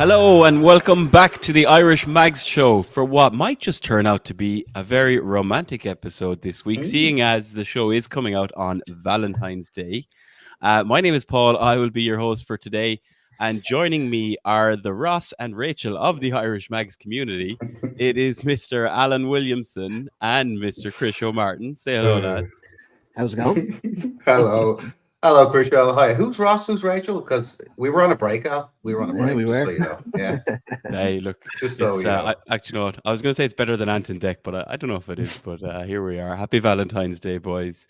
Hello and welcome back to the Irish Mags show for what might just turn out to be a very romantic episode this week, seeing as the show is coming out on Valentine's Day. My name is Paul. I will be your host for today. And joining me are the Ross and Rachel of the Irish Mags community. It is Mr. Alan Williamson and Mr. Chris O'Martin. Say hello, lads. How's it going? Hello. Hello, Chriselle. Hi. Who's Ross? Who's Rachel? Because we were on a break, Al. We were on a break, we just were. so you know. Yeah. Hey, look, Just so it's, you know. actually, you know what? I was going to say it's better than Ant and Deck, but I don't know if it is. But here we are. Happy Valentine's Day, boys.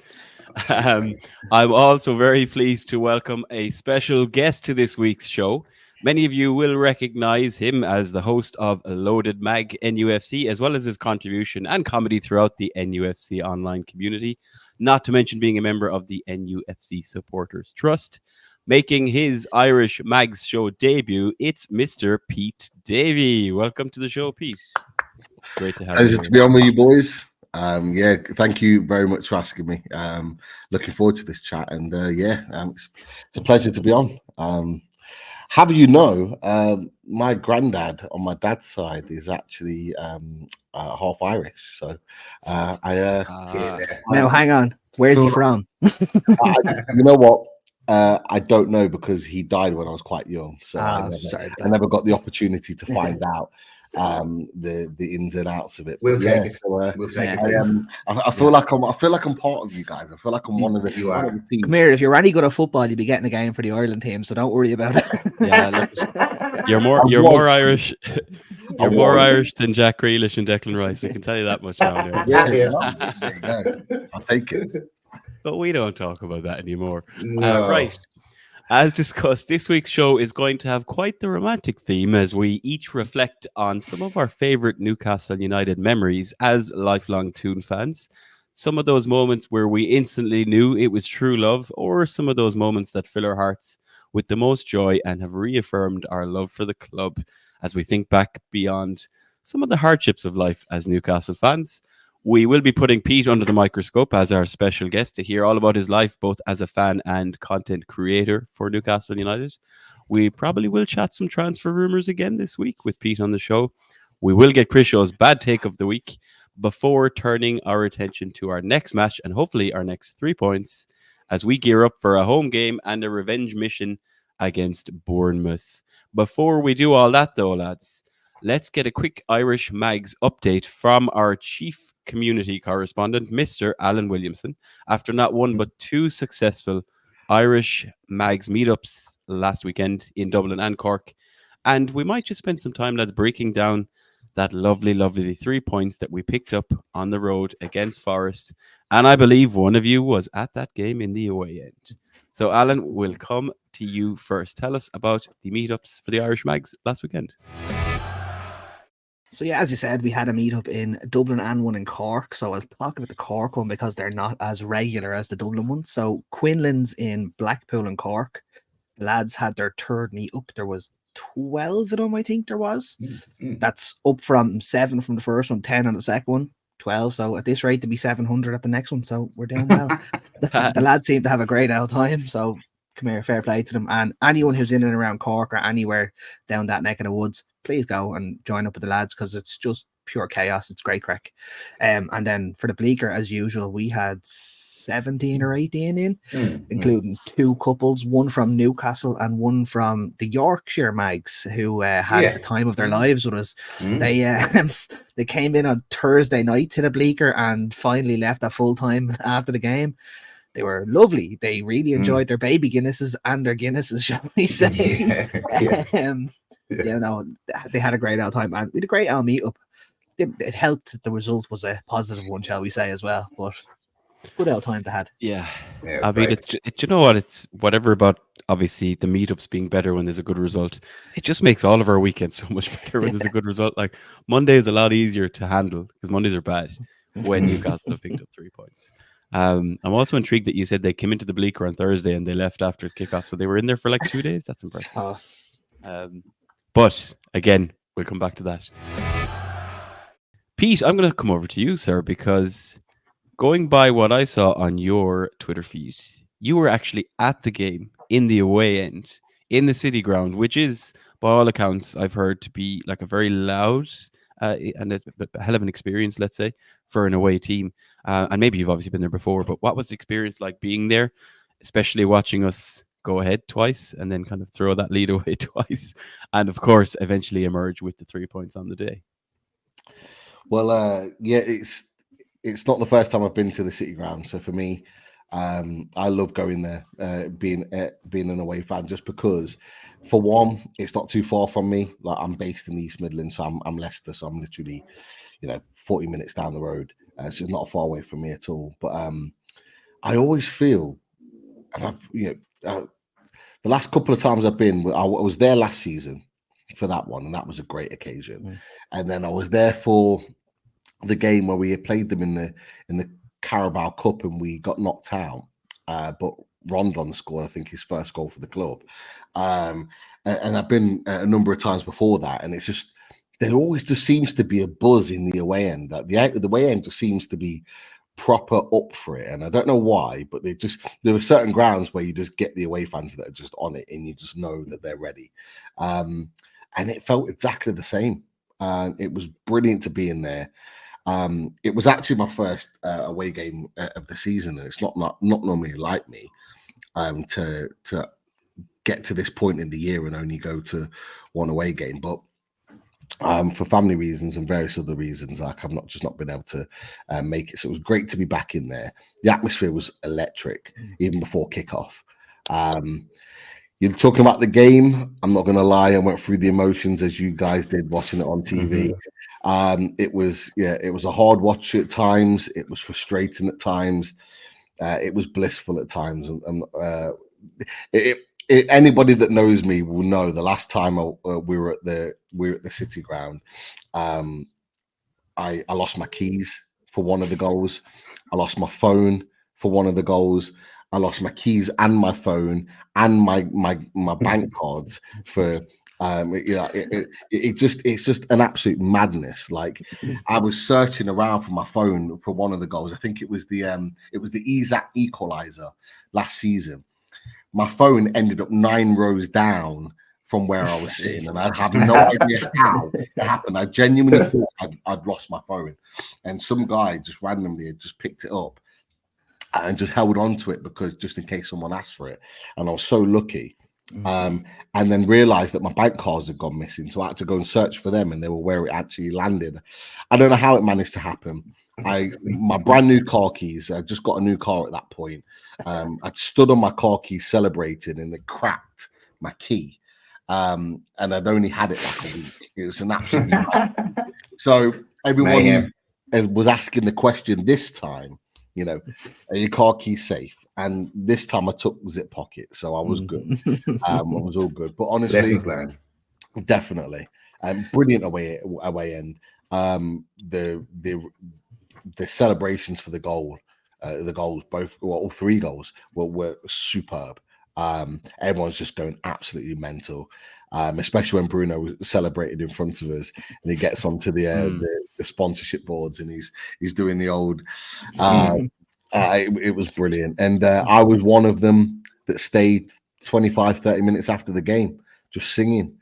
I'm also very pleased to welcome a special guest to this week's show. Many of you will recognize him as the host of Loaded Mag NUFC, as well as his contribution and comedy throughout the NUFC online community, not to mention being a member of the NUFC Supporters Trust. Making his Irish Mags show debut, it's Mr. Pete Davey. Welcome to the show, Pete. Great to have you. Pleasure to be on with you, boys. Thank you very much for asking me. Looking forward to this chat, and it's a pleasure to be on. How do you know? My granddad on my dad's side is actually half Irish, so Now, hang on. Where's he from? you know what? I don't know because he died when I was quite young, so I never got the opportunity to find out the ins and outs of it. We'll But take it. So, We'll take it. I feel like I'm part of you guys. I feel like I'm one of the team. Come here. If you're any good at football, you'll be getting a game for the Ireland team, so don't worry about it. Yeah, look, you're more Irish. You're more Irish than Jack Grealish and Declan Rice. I can tell you that much now. Yeah. There you go. I'll take it. But we don't talk about that anymore. No. Right. As discussed, this week's show is going to have quite the romantic theme as we each reflect on some of our favourite Newcastle United memories as lifelong Toon fans. Some of those moments where we instantly knew it was true love, or some of those moments that fill our hearts with the most joy and have reaffirmed our love for the club as we think back beyond some of the hardships of life as Newcastle fans. We will be putting Pete under the microscope as our special guest to hear all about his life, both as a fan and content creator for Newcastle United. We probably will chat some transfer rumours again this week with Pete on the show. We will get Chris Show's bad take of the week before turning our attention to our next match and hopefully our next 3 points as we gear up for a home game and a revenge mission against Bournemouth. Before we do all that though, lads, let's get a quick Irish Mags update from our chief community correspondent, Mr. Alan Williamson, after not one but two successful Irish Mags meetups last weekend in Dublin and Cork. And we might just spend some time, lads, breaking down that lovely 3 points that we picked up on the road against Forest. And I believe one of you was at that game in the away end. So, Alan, we'll come to you first. Tell us about the meetups for the Irish Mags last weekend. So, yeah, as you said, we had a meetup in Dublin and one in Cork. So I'll talk about the Cork one because they're not as regular as the Dublin one. So Quinlan's in Blackpool and Cork. The lads had their third meetup. There was 12 of them, I think there was. That's up from 7 from the first one, 10 on the second one, 12. So at this rate, to be 700 at the next one. So we're doing well. The lads seem to have a great old time. So come here, fair play to them. And anyone who's in and around Cork or anywhere down that neck of the woods, please go and join up with the lads because it's just pure chaos. It's great crack. And then for the Bleaker, as usual, we had 17 or 18 in, including two couples, one from Newcastle and one from the Yorkshire Mags, who had the time of their lives with us. They came in on Thursday night to the Bleaker and finally left at full time after the game. They were lovely. They really enjoyed their baby Guinnesses and their Guinnesses, shall we say. They had a great old time. And we had a great old meetup. It helped that the result was a positive one, shall we say, as well. But good old time to had. Yeah. I mean, you know what? It's whatever about, obviously, the meetups being better when there's a good result. It just makes all of our weekends so much better when there's a good result. Like, Monday is a lot easier to handle because Mondays are bad when Newcastle have picked up 3 points. I'm also intrigued that you said they came into the Bleaker on Thursday and they left after kickoff, so they were in there for like 2 days. That's impressive. But again, we'll come back to that. Pete, I'm going to come over to you, sir, because going by what I saw on your Twitter feed, you were actually at the game in the away end in the City Ground, which is by all accounts, I've heard to be like a very loud and a hell of an experience, let's say, for an away team. And maybe you've obviously been there before, but what was the experience like being there, especially watching us go ahead twice and then kind of throw that lead away twice, and of course eventually emerge with the 3 points on the day? Well, yeah, it's not the first time I've been to the City Ground. So for me, I love going there, being an away fan, just because, for one, it's not too far from me. Like, I'm based in the East Midlands, so I'm Leicester, so I'm literally, 40 minutes down the road. So it's not far away from me at all. But I always feel, and the last couple of times I've been, I was there last season for that one, and that was a great occasion. And then I was there for the game where we had played them in the Carabao Cup and we got knocked out, but Rondon scored, I think, his first goal for the club. And I've been a number of times before that, and it's just, there always just seems to be a buzz in the away end. That the away end just seems to be proper up for it, and I don't know why, but there are certain grounds where you just get the away fans that are just on it, and you just know that they're ready. And it felt exactly the same. It was brilliant to be in there. It was actually my first away game of the season, and it's not normally like me to get to this point in the year and only go to one away game, but for family reasons and various other reasons, like, I've not been able to make it. So it was great to be back in there. The atmosphere was electric even before kickoff. You're talking about the game. I'm not going to lie, I went through the emotions as you guys did watching it on TV. It was a hard watch at times. It was frustrating at times. It was blissful at times. Anybody that knows me will know the last time we were at the City Ground, I lost my keys for one of the goals. I lost my phone for one of the goals. I lost my keys and my phone and my bank cards for it's just an absolute madness. Like, I was searching around for my phone for one of the goals. I think it was the Isaac equalizer last season. My phone ended up 9 rows down from where I was sitting, and I have no idea how it happened. I genuinely thought I'd lost my phone, and some guy just randomly had just picked it up and just held on to it, because just in case someone asked for it. And I was so lucky. And then realized that my bank cards had gone missing, so I had to go and search for them, and they were where it actually landed. I don't know how it managed to happen. My brand new car keys, I just got a new car at that point. I'd stood on my car keys celebrating, and it cracked my key. And I'd only had it like a week. It was an absolute so everyone was asking the question this time, are your car keys safe? And this time I took zip pocket, so I was good. I was all good. But honestly, lessons learned. Definitely. Brilliant away end. The celebrations for the goals, all 3 goals were superb. Everyone's just going absolutely mental, especially when Bruno was celebrated in front of us, and he gets onto the sponsorship boards, and he's doing the old. It was brilliant, and I was one of them that stayed 25-30 minutes after the game, just singing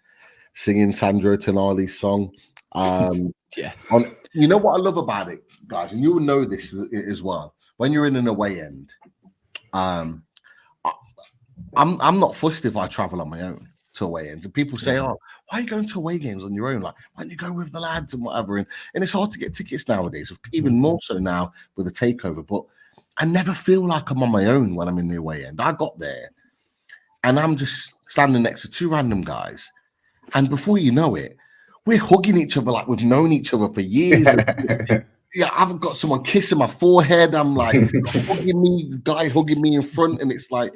Sandro Tonali's song. Yes. You know what I love about it, guys, and you will know this as well. When you're in an away end, I'm not fussed if I travel on my own to away ends. And people say, "Oh, why are you going to away games on your own? Like, why don't you go with the lads and whatever?" And it's hard to get tickets nowadays, even more so now with the takeover. But I never feel like I'm on my own when I'm in the away end. I got there, and I'm just standing next to 2 random guys, and before you know it, we're hugging each other like we've known each other for years. Yeah, I've got someone kissing my forehead. I'm like hugging me, the guy hugging me in front, and it's like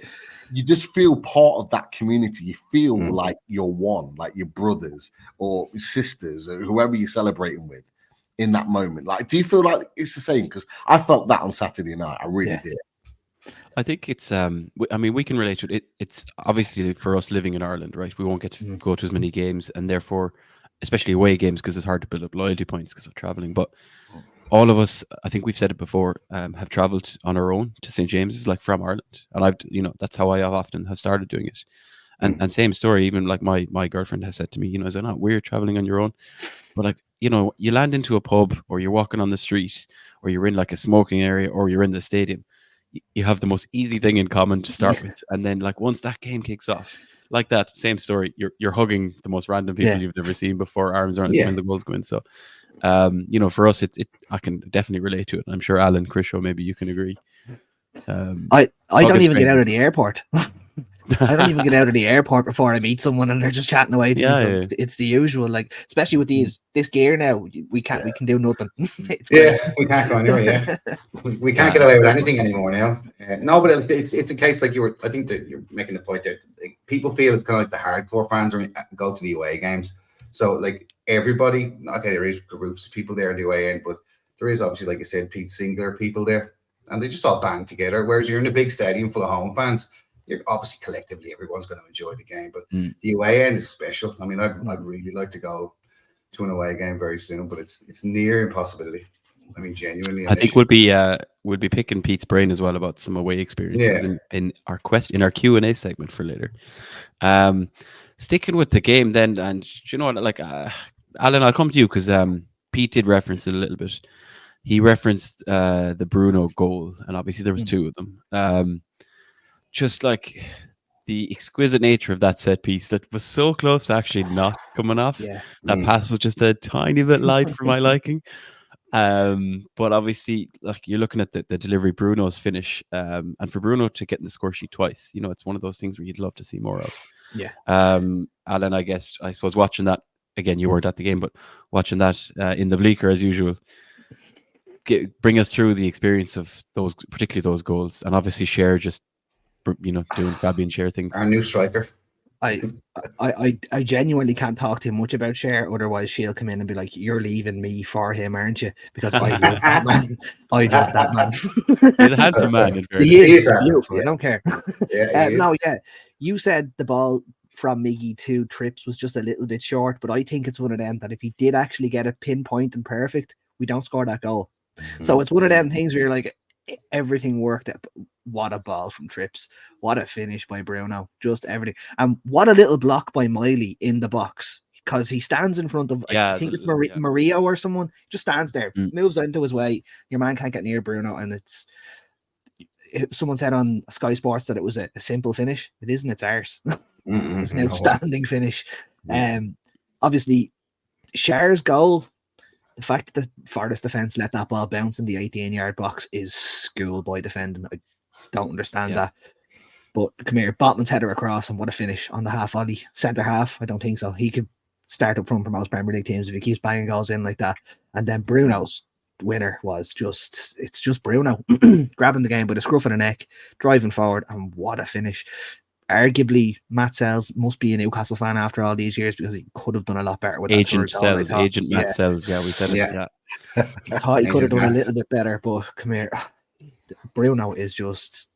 you just feel part of that community. You feel like you're one, like your brothers or sisters or whoever you're celebrating with in that moment. Like, do you feel like it's the same? Because I felt that on Saturday night. I really did. I think it's I mean, we can relate to it. It's obviously for us living in Ireland, right? We won't get to go to as many games, and therefore, especially away games, because it's hard to build up loyalty points because of traveling. But all of us, I think we've said it before, have traveled on our own to St. James's, like from Ireland, and that's how I often have started doing it. And same story, even like my girlfriend has said to me, is it not weird traveling on your own? But like, you land into a pub, or you're walking on the street, or you're in like a smoking area, or you're in the stadium. You have the most easy thing in common to start with, and then like once that game kicks off, like that same story, you're hugging the most random people you've never seen before, arms around when the goals go in. So, for us, I can definitely relate to it. I'm sure Alan, Krisho, maybe you can agree. I don't even get out of the airport. I don't even get out of the airport before I meet someone and they're just chatting away to me. So it's the usual, like, especially with this gear now, we can do nothing. We can't go anywhere. We can't get away with anything anymore now. No, but it's a case like I think that you're making the point there. Like, people feel it's kind of like the hardcore fans go to the away games. So like everybody, okay, there is groups of people there in the away end, but there is obviously, like I said, Pete, singular people there, and they just all band together. Whereas you're in a big stadium full of home fans, you're obviously collectively everyone's going to enjoy the game, but the away end is special. I mean, I'd really like to go to an away game very soon, but it's near impossibility. I mean, genuinely. I think we'll be picking Pete's brain as well about some away experiences in our Q&A segment for later. Sticking with the game then, and like Alan, I'll come to you because Pete did reference it a little bit. He referenced the Bruno goal, and obviously there was two of them. Just like the exquisite nature of that set piece that was so close to actually not coming off. That pass was just a tiny bit light for my liking. But obviously, like, you're looking at the delivery, Bruno's finish, and for Bruno to get in the score sheet twice, it's one of those things where you'd love to see more of. Alan, I suppose watching that again, you weren't at the game, but watching that in the bleaker as usual, bring us through the experience of those, particularly those goals, and obviously Cher just doing Fabian Cher things. Our new striker. I genuinely can't talk too much about Cher, otherwise she'll come in and be like, "You're leaving me for him, aren't you?" Because I love that man. I love that man. He's a handsome man. He is beautiful. I don't care. You said the ball from Miggy to Trips was just a little bit short, but I think it's one of them that if he did actually get it pinpoint and perfect, we don't score that goal. So it's one of them things where you're like, everything worked out. What a ball from Trips. What a finish by Bruno. Just everything. And what a little block by Miley in the box, because he stands in front of, I think it's Mario or someone, just stands there, moves into his way. Your man can't get near Bruno, and someone said on Sky Sports that it was a simple finish. It isn't, it's ours. It's an outstanding finish. Obviously, Cher's goal, the fact that the Forest defence let that ball bounce in the 18-yard box is schoolboy defending. I don't understand that. But come here, Botman's header across, and what a finish on the half volley. Centre half, I don't think so. He could start up front for most Premier League teams if he keeps banging goals in like that. And then Bruno's winner was it's just Bruno grabbing the game by the scruff of the neck, driving forward, and what a finish. Arguably, Matt Sells must be a Newcastle fan after all these years, because he could have done a lot better with Agent Matt Sells. Yeah, we said it. I thought he could have done a little bit better, but come here. Bruno is just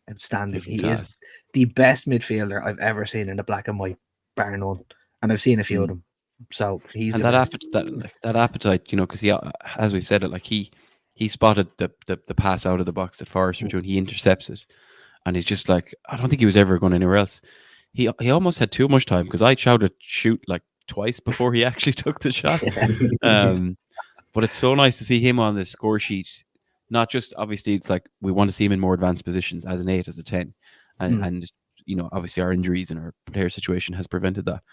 outstanding. He is the best midfielder I've ever seen in the black and white, bar none. And I've seen a few of them. So he's and that appetite, because he, as we've said it, like he spotted the pass out of the box that Forrest were doing. He intercepts it. And he's just like, I don't think he was ever going anywhere else. He almost had too much time, because I shouted shoot like twice before he actually took the shot. But it's so nice to see him on the score sheet. Not just, obviously, it's like we want to see him in more advanced positions as an 8, as a 10. And obviously our injuries and our player situation has prevented that.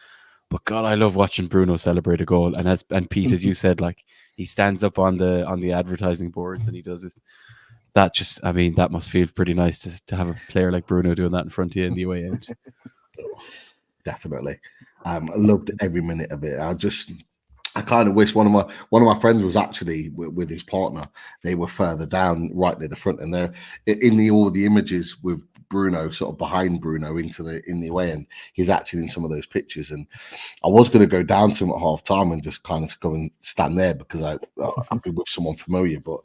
But God, I love watching Bruno celebrate a goal. And Pete, as you said, like, he stands up on the advertising boards and he does this. That must feel pretty nice to have a player like Bruno doing that in front of you in the away end. Definitely. I loved every minute of it. I kind of wish one of my friends was actually with his partner. They were further down, right near the front, and they're in all the images with Bruno sort of behind Bruno in the away end. He's actually in some of those pictures, and I was going to go down to him at half time and just kind of go and stand there, because I've been with someone familiar, but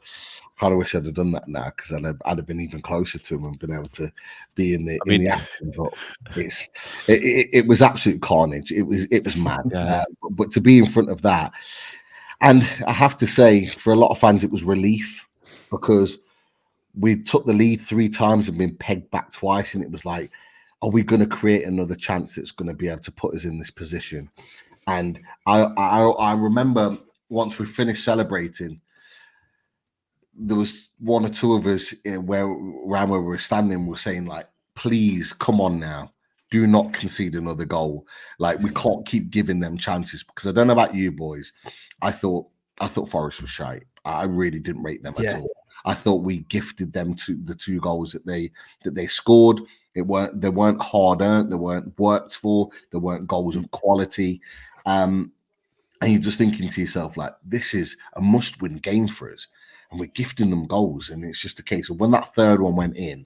I kind of wish I'd have done that now, because then I'd have been even closer to him and been able to be in the action. But it was absolute carnage. It was mad. But to be in front of that, and I have to say, for a lot of fans, it was relief, because we took the lead 3 times and been pegged back twice, and it was like, are we going to create another chance that's going to be able to put us in this position? And I remember once we finished celebrating, there was one or two of us around where we were standing, were saying like, please come on now, do not concede another goal. Like, we can't keep giving them chances, because I don't know about you boys, I thought Forest was shite. I really didn't rate them at all. I thought we gifted them to the 2 goals that they scored. They weren't hard earned, they weren't worked for, they weren't goals of quality. And you're just thinking to yourself, like, this is a must-win game for us, and we're gifting them goals. And it's just a case of when that third one went in,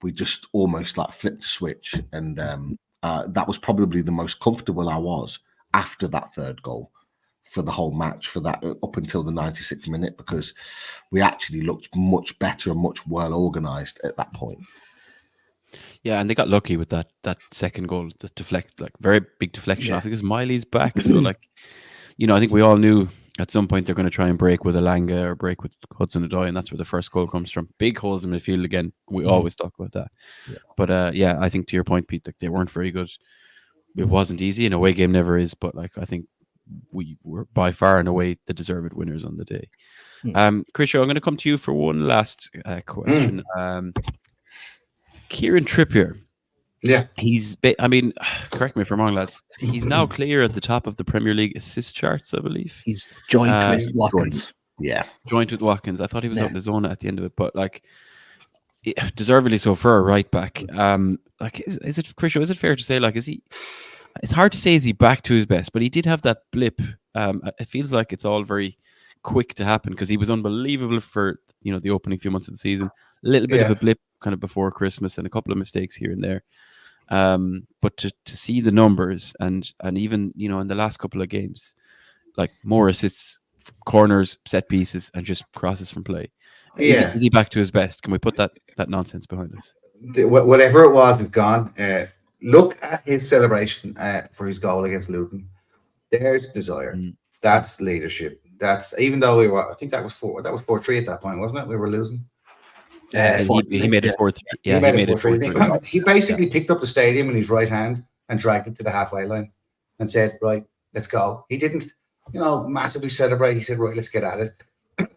we just almost like flipped the switch. And that was probably the most comfortable I was after that third goal for the whole match, for that up until the 96th minute, because we actually looked much better and much well organised at that point. Yeah, and they got lucky with that second goal, the deflect, like very big deflection. I think it was Miley's back. So like, I think we all knew at some point they're going to try and break with Elanga or break with Hudson-Odoi, and that's where the first goal comes from. Big holes in midfield again. We always talk about that. Yeah. But I think to your point, Pete, like, they weren't very good. It wasn't easy. An away game never is, but like, I think we were by far and away the deserved winners on the day. Chris, I'm going to come to you for one last question. Kieran Trippier. Yeah. Correct me if I'm wrong, lads. He's now clear at the top of the Premier League assist charts, I believe. He's joint with Watkins. Joint with Watkins. I thought he was out in the zone at the end of it, but like, deservedly so for a right back. Is it, Christian, is it fair to say, like, is he? It's hard to say, is he back to his best, but he did have that blip. It feels like it's all very quick to happen, because he was unbelievable for the opening few months of the season. A little bit of a blip kind of before Christmas and a couple of mistakes here and there. But to see the numbers and even in the last couple of games, like more assists, corners, set pieces, and just crosses from play. Is he back to his best? Can we put that nonsense behind us? Whatever it was is gone. Look at his celebration for his goal against Luton. There's desire. That's leadership. That's, even though we were, I think that was 4-3 at that point, wasn't it? We were losing. He made it 4-3. Yeah, he made it 4-3. He basically picked up the stadium in his right hand and dragged it to the halfway line and said, right, let's go. He didn't, massively celebrate. He said, right, let's get at it.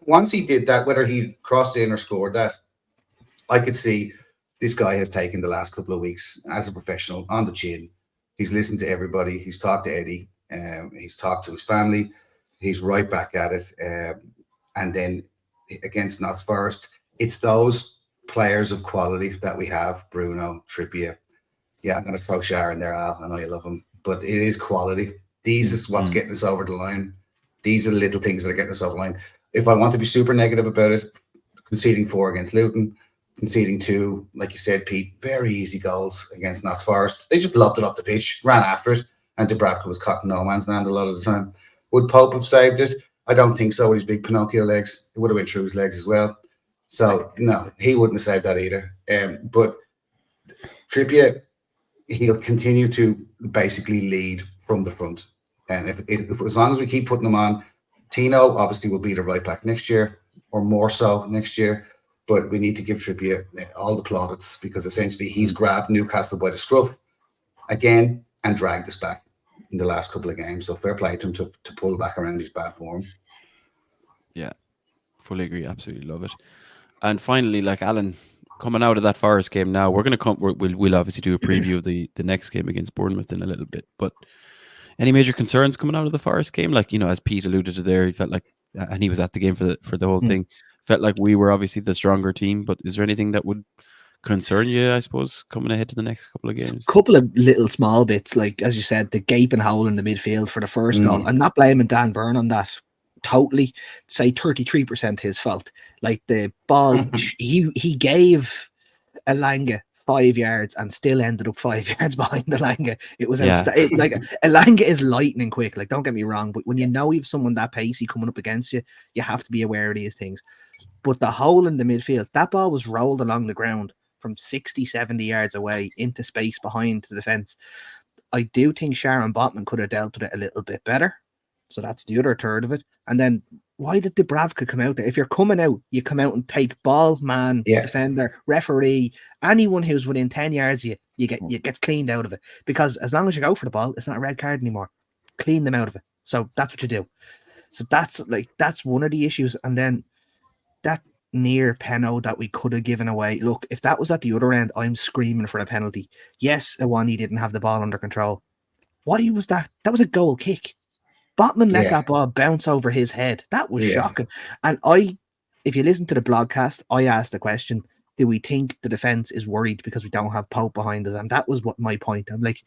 Once he did that, whether he crossed in or scored that, I could see this guy has taken the last couple of weeks as a professional on the chin. He's listened to everybody. He's talked to Eddie. He's talked to his family. He's right back at it. And then against Notts Forest, it's those players of quality that we have. Bruno, Trippier. Yeah, I'm going to throw Shara in there, Al. I know you love him. But it is quality. These is what's getting us over the line. These are the little things that are getting us over the line. If I want to be super negative about it, conceding 4 against Luton, conceding 2, like you said, Pete, very easy goals against Notts Forest. They just lobbed it up the pitch, ran after it, and Dubravka was caught in no man's land a lot of the time. Would Pope have saved it? I don't think so with his big Pinocchio legs. It would have went through his legs as well. So, no, he wouldn't have saved that either. But Trippier, he'll continue to basically lead from the front. And if as long as we keep putting him on, Tino obviously will be the right back next year, or more so next year. But we need to give Trippier all the plaudits, because essentially he's grabbed Newcastle by the scruff again and dragged us back in the last couple of games. So fair play to him to pull back around his bad form. Yeah, fully agree. Absolutely love it. And finally, like, Alan, coming out of that Forest game now, we're going to come. We'll obviously do a preview of the next game against Bournemouth in a little bit. But any major concerns coming out of the Forest game? Like, as Pete alluded to there, he felt like, and he was at the game for the whole thing, felt like we were obviously the stronger team. But is there anything that would concern you, I suppose, coming ahead to the next couple of games? Couple of little small bits, like, as you said, the gaping hole in the midfield for the first goal. I'm not blaming Dan Burn on that. Totally, say 33% his fault. Like, the ball, he gave Elanga 5 yards and still ended up 5 yards behind Elanga. It was like, Elanga is lightning quick. Like, don't get me wrong, but when you know you've someone that pacey coming up against you, you have to be aware of these things. But the hole in the midfield, that ball was rolled along the ground from 60, 70 yards away into space behind the defence. I do think Sharon Botman could have dealt with it a little bit better. So that's the other third of it. And then why did Dubravka come out there? If you're coming out, you come out and take ball, man, defender, referee, anyone who's within 10 yards of you gets cleaned out of it. Because as long as you go for the ball, it's not a red card anymore. Clean them out of it. So that's what you do. So that's one of the issues. And then that near penalty that we could have given away. Look, if that was at the other end, I'm screaming for a penalty. Yes, Iwani didn't have the ball under control. Why was that? That was a goal kick. Botman let that ball bounce over his head. That was shocking. And if you listen to the blogcast, I asked the question, do we think the defence is worried because we don't have Pope behind us? And that was what my point. I'm like,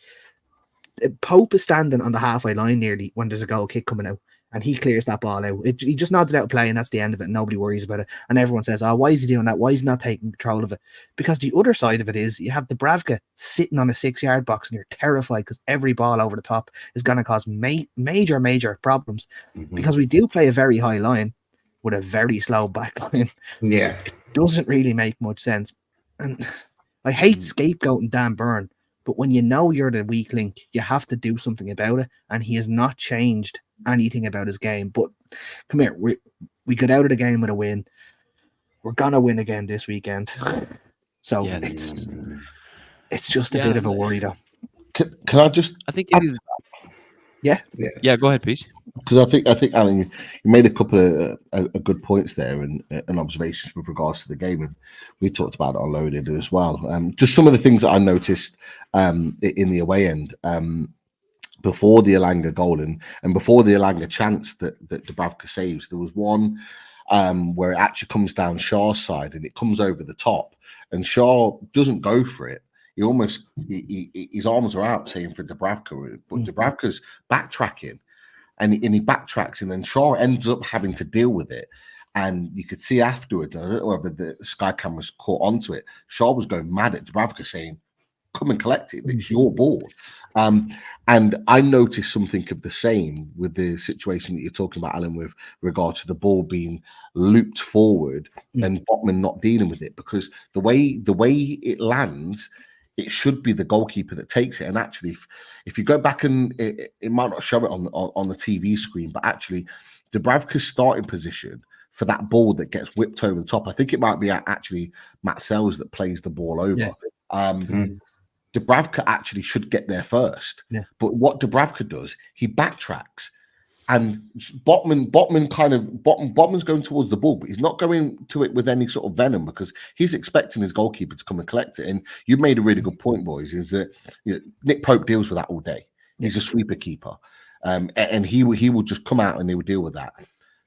Pope is standing on the halfway line nearly when there's a goal kick coming out, and he clears that ball out. He just nods it out of play, and that's the end of it. And nobody worries about it. And everyone says, oh, why is he doing that? Why is he not taking control of it? Because the other side of it is you have Dubravka sitting on a 6-yard box, and you're terrified because every ball over the top is going to cause major problems. Because we do play a very high line with a very slow back line. Yeah. It doesn't really make much sense. And I hate scapegoating Dan Burn, but when you know you're the weak link, you have to do something about it. And he has not changed anything about his game. But come here, we got out of the game with a win. We're gonna win again this weekend. So it's just a bit of a worry, though. Can I just? I think it is. Yeah. Go ahead, Pete. Because I think Alan, you made a couple of good points there and observations with regards to the game, and we talked about it on Loaded as well. Just some of the things that I noticed in the away end before the Elanga goal and before the Elanga chance that Dubravka saves. There was one where it actually comes down Shaw's side and it comes over the top, and Shaw doesn't go for it. He almost his arms are out saying for Dubravka, but Dubravka's backtracking. And he backtracks, and then Shaw ends up having to deal with it. And you could see afterwards, I don't know whether the Sky cameras caught onto it, Shaw was going mad at Dubravka saying, come and collect it, it's your ball. And I noticed something of the same with the situation that you're talking about, Alan, with regard to the ball being looped forward and Botman not dealing with it, because the way it lands, it should be the goalkeeper that takes it. And actually, if you go back and it might not show it on the TV screen, but actually Dubravka's starting position for that ball that gets whipped over the top, I think it might be actually Matt Sells that plays the ball over. Dubravka actually should get there first. But what Dubravka does, he backtracks. And Botman's going towards the ball, but he's not going to it with any sort of venom because he's expecting his goalkeeper to come and collect it. And you made a really good point, boys, is that Nick Pope deals with that all day. He's a sweeper keeper. And he will just come out and they will deal with that.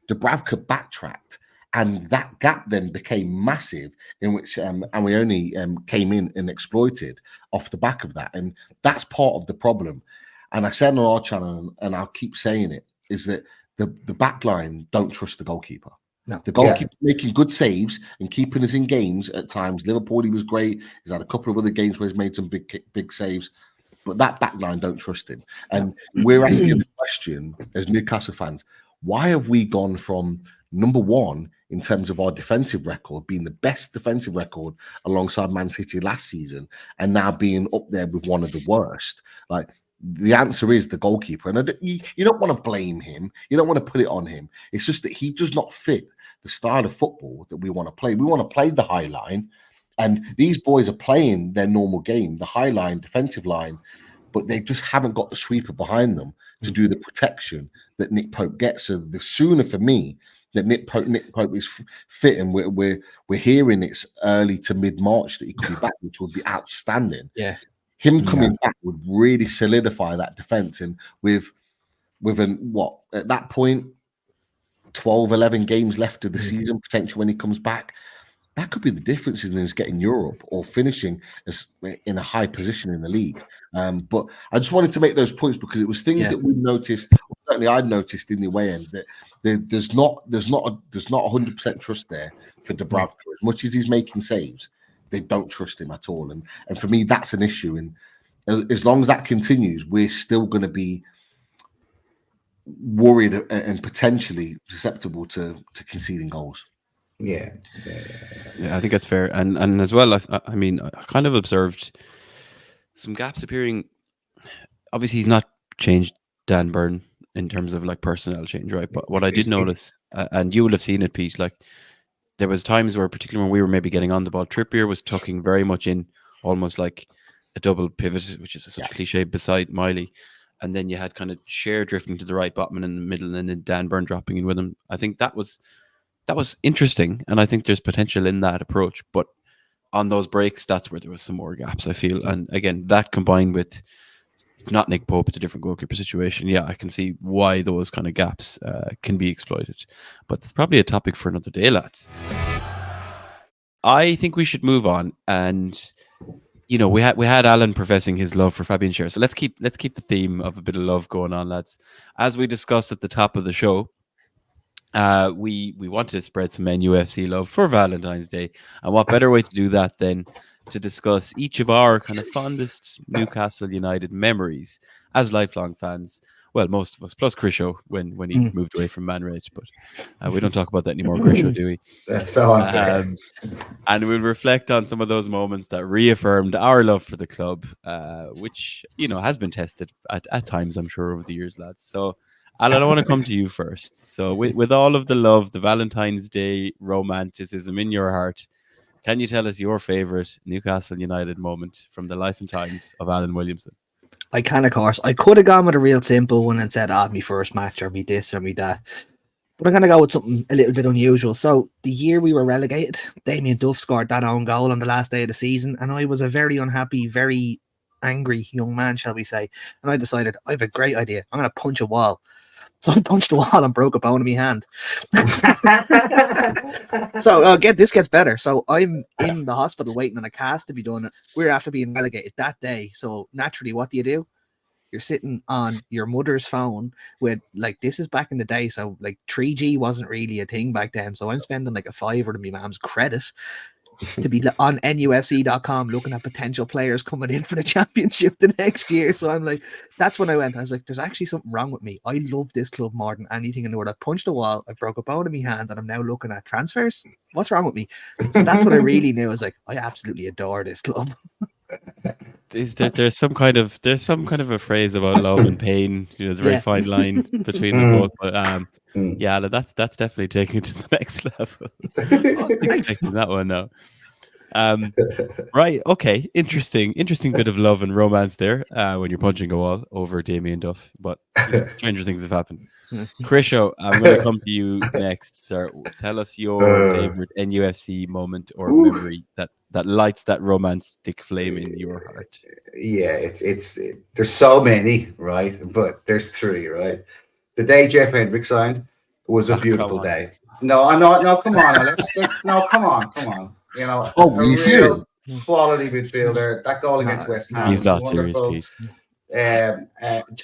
Dubravka backtracked, and that gap then became massive, in which and we only came in and exploited off the back of that. And that's part of the problem. And I said on our channel, and I'll keep saying it, is that the back line don't trust the goalkeeper. No. The goalkeeper making good saves and keeping us in games at times. Liverpool, he was great. He's had a couple of other games where he's made some big saves, but that back line don't trust him. And we're asking the question as Newcastle fans, why have we gone from number one in terms of our defensive record, being the best defensive record alongside Man City last season, and now being up there with one of the worst? Like, the answer is the goalkeeper, and you don't want to blame him. You don't want to put it on him. It's just that he does not fit the style of football that we want to play. We want to play the high line, and these boys are playing their normal game, the high line, defensive line, but they just haven't got the sweeper behind them to do the protection that Nick Pope gets. So the sooner for me that Nick Pope is fit, and we're hearing it's early to mid-March that he could be back, which would be outstanding. Yeah. Him coming back would really solidify that defense. And with at that point, 12, 11 games left of the season, potentially when he comes back, that could be the difference in us getting Europe or finishing as in a high position in the league. But I just wanted to make those points because it was things that we noticed. Certainly, I'd noticed in the away end that there's not 100% trust there for Dubravka. As much as he's making saves, they don't trust him at all. And for me, that's an issue. And as long as that continues, we're still going to be worried and potentially susceptible to conceding goals. Yeah, I think that's fair. And as well, I mean, I kind of observed some gaps appearing. Obviously, he's not changed Dan Burn in terms of like personnel change, right? But what I did notice, and you will have seen it, Pete, like there was times where, particularly when we were maybe getting on the ball, Trippier was tucking very much in, almost like a double pivot, which is such a cliche, beside Miley. And then you had kind of Cher drifting to the right, Botman in the middle, and then Dan Burn dropping in with him. I think that was interesting, and I think there's potential in that approach. But on those breaks, that's where there was some more gaps, I feel. And again, that combined with it's not Nick Pope, it's a different goalkeeper situation. Yeah, I can see why those kind of gaps can be exploited. But it's probably a topic for another day, lads. I think we should move on. And we had Alan professing his love for Fabian Schär. So let's keep the theme of a bit of love going on, lads. As we discussed at the top of the show, we wanted to spread some NUFC love for Valentine's Day, and what better way to do that than to discuss each of our kind of fondest Newcastle United memories as lifelong fans. Well, most of us, plus Krisho when he moved away from Man Ridge, but we don't talk about that anymore, Krisho, do we? That's so unfair. And we'll reflect on some of those moments that reaffirmed our love for the club, which has been tested at times, I'm sure, over the years, lads. So Alan, I want to come to you first. So with all of the love, the Valentine's Day romanticism in your heart, can you tell us your favourite Newcastle United moment from the life and times of Alan Williamson? I can, of course. I could have gone with a real simple one and said, me first match, or me this, or me that. But I'm going to go with something a little bit unusual. So the year we were relegated, Damien Duff scored that own goal on the last day of the season, and I was a very unhappy, very angry young man, shall we say. And I decided, I have a great idea. I'm going to punch a wall. So I punched the wall and broke a bone in my hand. So this gets better. So I'm in the hospital waiting on a cast to be done. We're after being relegated that day. So naturally, what do? You're sitting on your mother's phone with, like, this is back in the day. So like 3G wasn't really a thing back then. So I'm spending like a $5 to my mom's credit to be on NUFC.com looking at potential players coming in for the championship the next year. So I'm like, that's when I went. I was like, there's actually something wrong with me. I love this club more than anything in the world. I punched a wall, I broke a bone in my hand, and I'm now looking at transfers. What's wrong with me? So that's what I really knew. I was like, I absolutely adore this club. There's some kind of a phrase about love and pain. There's a very fine line between them both. But yeah, that's definitely taking it to the next level. I wasn't expecting that one now. Right, okay, interesting bit of love and romance there when you're punching a wall over Damien Duff, but stranger things have happened. Krisho, I'm going to come to you next, sir. Tell us your favorite NUFC moment or memory that lights that romantic flame in your heart. Yeah, it's there's so many, right? But there's three, right? The day Jeff Hendrick signed was a beautiful day. No, come on, come on. Real quality midfielder. That goal against West Ham. He's not serious, Pete.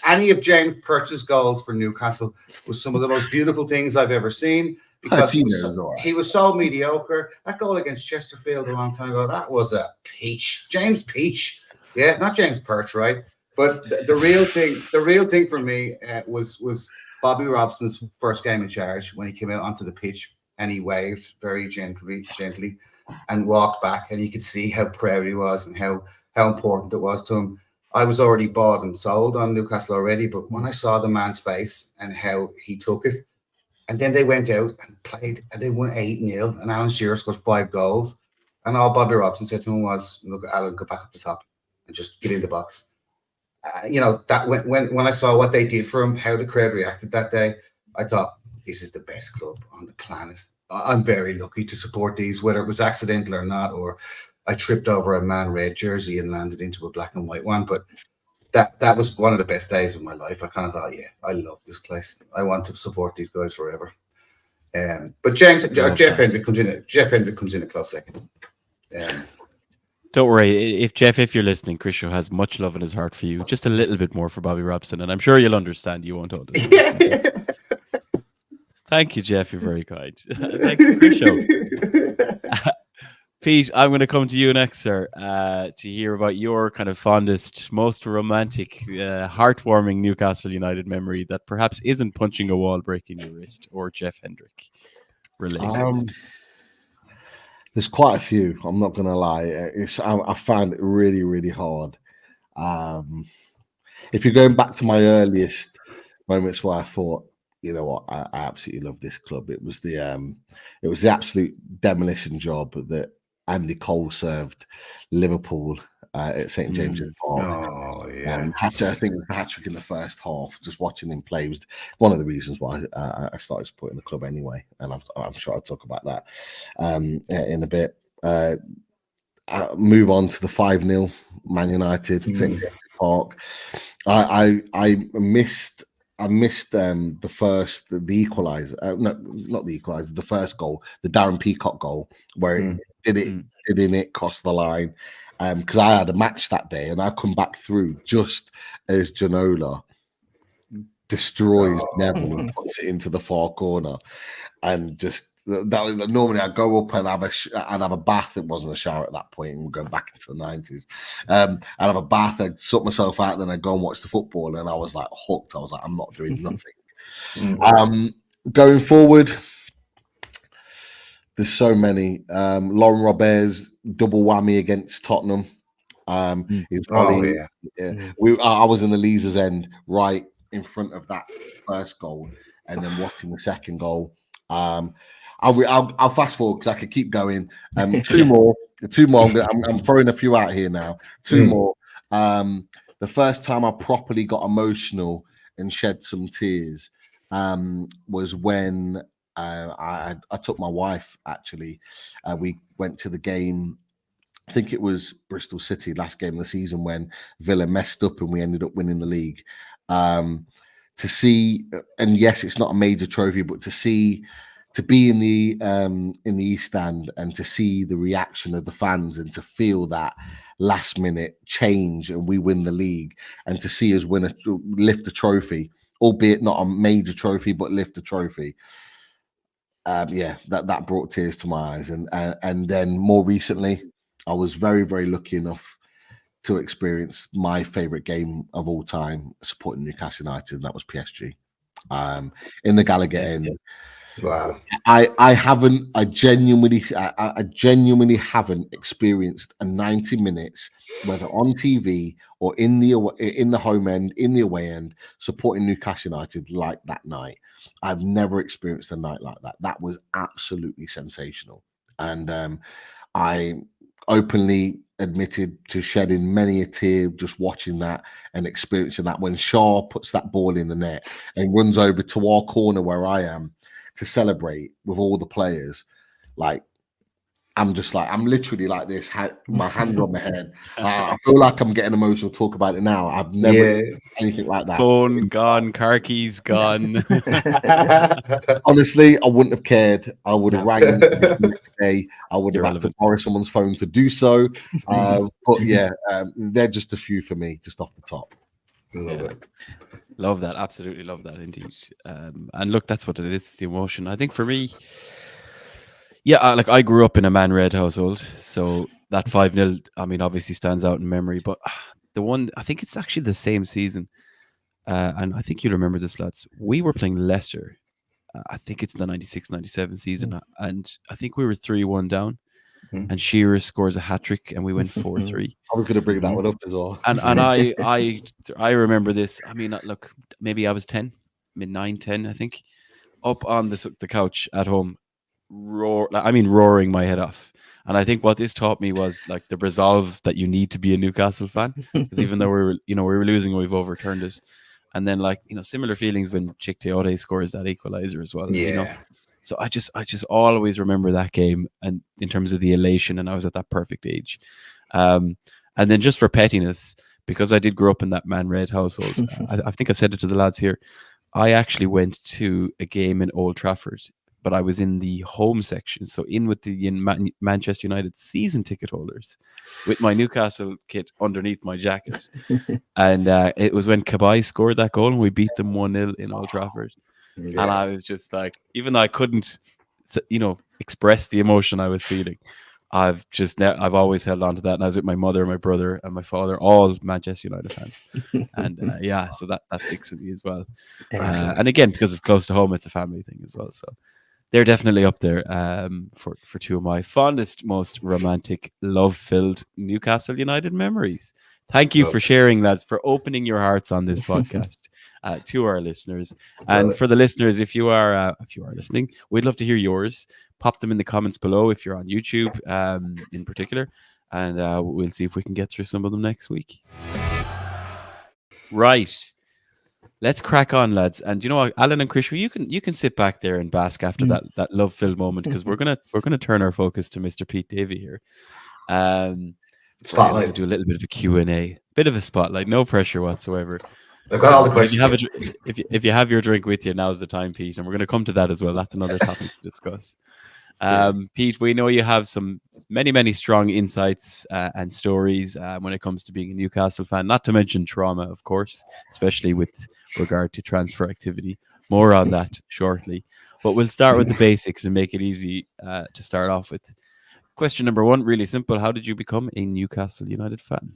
Any of James Purch's goals for Newcastle was some of the most beautiful things I've ever seen, because he was so mediocre. That goal against Chesterfield a long time ago, that was a peach. James Peach. Yeah, not James Perch, right? But the real thing for me was Bobby Robson's first game in charge, when he came out onto the pitch and he waved very gently and walked back, and you could see how proud he was and how important it was to him. I was already bought and sold on Newcastle already, but when I saw the man's face and how he took it, and then they went out and played, and they won 8-0, and Alan Shearer scored 5 goals, and all Bobby Robson said to him was, "Look, Alan, go back up the top and just get in the box." That when I saw what they did for him, how the crowd reacted that day, I thought, this is the best club on the planet. I'm very lucky to support these, whether it was accidental or not, or I tripped over a Man Red jersey and landed into a black and white one. But that was one of the best days of my life. I kind of thought, yeah, I love this place. I want to support these guys forever. But Jeff Hendrick comes in a close second. Don't worry, if you're listening, Krisho has much love in his heart for you. Just a little bit more for Bobby Robson, and I'm sure you'll understand. You won't hold it. Thank you, Jeff. You're very kind. Thank you, Krisho. Pete, I'm going to come to you next, sir, to hear about your kind of fondest, most romantic, heartwarming Newcastle United memory that perhaps isn't punching a wall, breaking your wrist, or Jeff Hendrick related. There's quite a few. I'm not going to lie. I found it really, really hard. If you're going back to my earliest moments where I thought, you know what, I absolutely love this club. It was the absolute demolition job that Andy Cole served Liverpool at St James's Park. Oh yeah. I think it was the hat-trick in the first half. Just watching him play was one of the reasons why I started supporting the club anyway, and I'm sure I'll talk about that in a bit. Move on to the 5-0 Man United St James's Park. I missed the equaliser. No, not the equaliser. The first goal, the Darren Peacock goal, where it didn't cross the line. Because I had a match that day, and I come back through just as Ginola destroys Neville and puts it into the far corner, and just that. Normally, I go up and have a bath. It wasn't a shower at that point, and we're going back into the 90s. I'd have a bath, I'd sort myself out, then I'd go and watch the football, and I was like hooked. I was like, I'm not doing nothing. Going forward, there's so many. Laurent Robert's double whammy against Tottenham. His volley. I was in the Leazer's end, right in front of that first goal, and then watching the second goal. I'll fast forward because I could keep going. Two more. I'm throwing a few out here now. Two more. The first time I properly got emotional and shed some tears was when I took my wife. Actually, we went to the game. I think it was Bristol City, last game of the season, when Villa messed up and we ended up winning the league. To see, and yes, it's not a major trophy, but to be in the East Stand and to see the reaction of the fans and to feel that last minute change and we win the league, and to see us lift the trophy, albeit not a major trophy, but lift the trophy. That brought tears to my eyes. And then more recently, I was very, very lucky enough to experience my favorite game of all time supporting Newcastle United, and that was PSG in the Gallagher end. Wow. I genuinely haven't experienced a 90 minutes, whether on TV or in the home end, in the away end, supporting Newcastle United like that night. I've never experienced a night like that. That was absolutely sensational. And I openly admitted to shedding many a tear just watching that and experiencing that when Shaw puts that ball in the net and runs over to our corner where I am to celebrate with all the players. Like, I'm literally like this, my hands on my head. I feel like I'm getting emotional talk about it now. I've never anything like that. Phone gone, car keys gone. Honestly, I wouldn't have cared. I would have rang the next day. I would have had to borrow someone's phone to do so. But yeah, they're just a few for me, just off the top. Love it. Love that. Absolutely love that indeed. And look, that's what it is, the emotion. I think for me, I grew up in a Man Red household, so that 5-0, I mean, obviously stands out in memory. But the one, I think it's actually the same season, and I think you remember this, lads. We were playing Leicester. I think it's the 96-97 season, and I think we were 3-1 down, and Shearer scores a hat-trick, and we went 4-3. I was going to bring that one up as well. And I remember this. I mean, look, maybe I was 10, 9, 10, I think, up on the couch at home, roaring my head off. And I think what this taught me was like the resolve that you need to be a Newcastle fan, because even though we were losing, we've overturned it. And then similar feelings when Chick Teode scores that equalizer as well. So I just always remember that game, and in terms of the elation, and I was at that perfect age. And then just for pettiness, because I did grow up in that Man Red household, I think I've said it to the lads here, I actually went to a game in Old Trafford, but I was in the home section, so in with the Manchester United season ticket holders, with my Newcastle kit underneath my jacket. And it was when Cabaye scored that goal and we beat them 1-0 in Old Trafford. And I was just like, even though I couldn't, express the emotion I was feeling, I've always held on to that. And I was with my mother, my brother, and my father, all Manchester United fans. And so that sticks with me as well. And again, because it's close to home, it's a family thing as well. So they're definitely up there for two of my fondest, most romantic, love-filled Newcastle United memories. Thank you for sharing, lads, for opening your hearts on this podcast. to our listeners. And for the listeners, if you are listening, we'd love to hear yours. Pop them in the comments below if you're on YouTube, in particular, and we'll see if we can get through some of them next week. Right. Let's crack on, lads. And you know what, Alan and Chris, you can sit back there and bask after that love-filled moment, because we're gonna turn our focus to Mr. Pete Davey here. Spotlight. To do a little bit of a Q&A, bit of a spotlight, no pressure whatsoever. I've got all the questions. If you have your drink with you, now's the time, Pete, and we're going to come to that as well. That's another topic to discuss. Pete, we know you have some many strong insights and stories when it comes to being a Newcastle fan, not to mention trauma, of course, especially with regard to transfer activity. More on that shortly, but we'll start with the basics and make it easy to start off with. Question number one, really simple: how did you become a Newcastle United fan?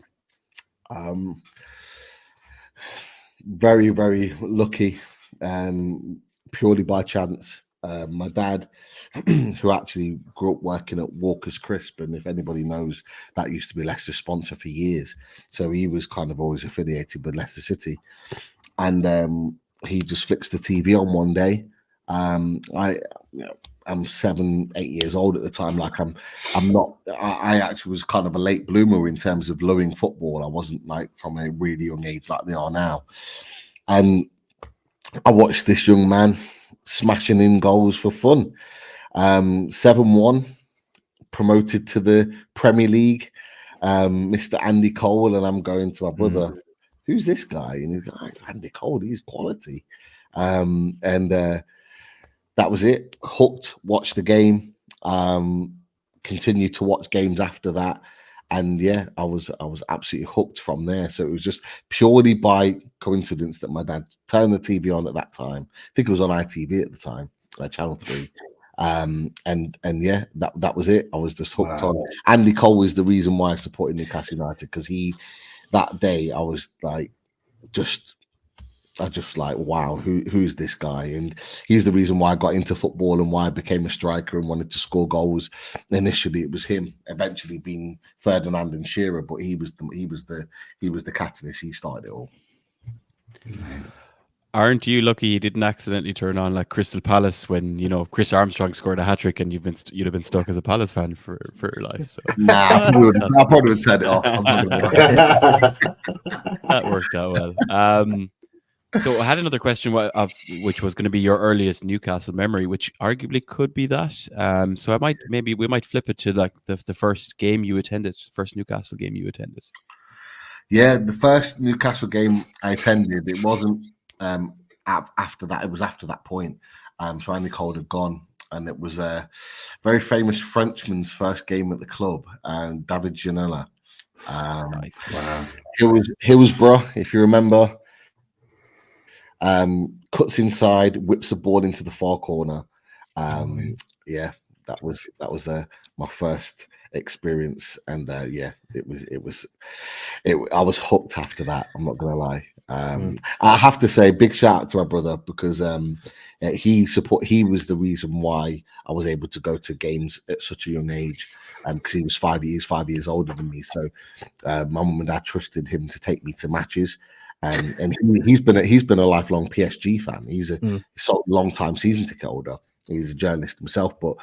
Very, very lucky, purely by chance. My dad, who actually grew up working at Walker's Crisp, and if anybody knows, that used to be Leicester's sponsor for years. So he was kind of always affiliated with Leicester City. And he just flicks the TV on one day. I'm 7, 8 years old at the time. Like I actually was kind of a late bloomer in terms of loving football. I wasn't like from a really young age like they are now. And I watched this young man smashing in goals for fun. 7-1, promoted to the Premier League. Mr. Andy Cole, and I'm going to my brother, who's this guy? And he's like, it's Andy Cole, he's quality. That was it. Hooked, watched the game, continued to watch games after that. And yeah, I was absolutely hooked from there. So it was just purely by coincidence that my dad turned the TV on at that time. I think it was on ITV at the time, Channel 3. And yeah, that was it. I was just hooked on. Andy Cole was the reason why I supported Newcastle United, because that day I was like, I just like, wow, who's this guy? And he's the reason why I got into football and why I became a striker and wanted to score goals. Initially, it was him. Eventually, being Ferdinand and Shearer, but he was the catalyst. He started it all. Aren't you lucky you didn't accidentally turn on like Crystal Palace when Chris Armstrong scored a hat trick and you'd have been stuck as a Palace fan for your life? So nah, I probably would turn it off. That worked out well. So I had another question, which was going to be your earliest Newcastle memory, which arguably could be that. So we might flip it to like the first game you attended, first Newcastle game you attended. Yeah, the first Newcastle game I attended, it wasn't after that. It was after that point. So Andy Cole had gone, and it was a very famous Frenchman's first game at the club, David Janela. Nice. Wow. Hillsborough, if you remember. Cuts inside, whips the ball into the far corner. Yeah, that was my first experience, and yeah, I was hooked after that. I'm not gonna lie. I have to say, big shout out to my brother, because he was the reason why I was able to go to games at such a young age, because he was 5 years older than me. So my mum and dad trusted him to take me to matches. And he's been a lifelong PSG fan. He's a long time season ticket holder. He's a journalist himself, but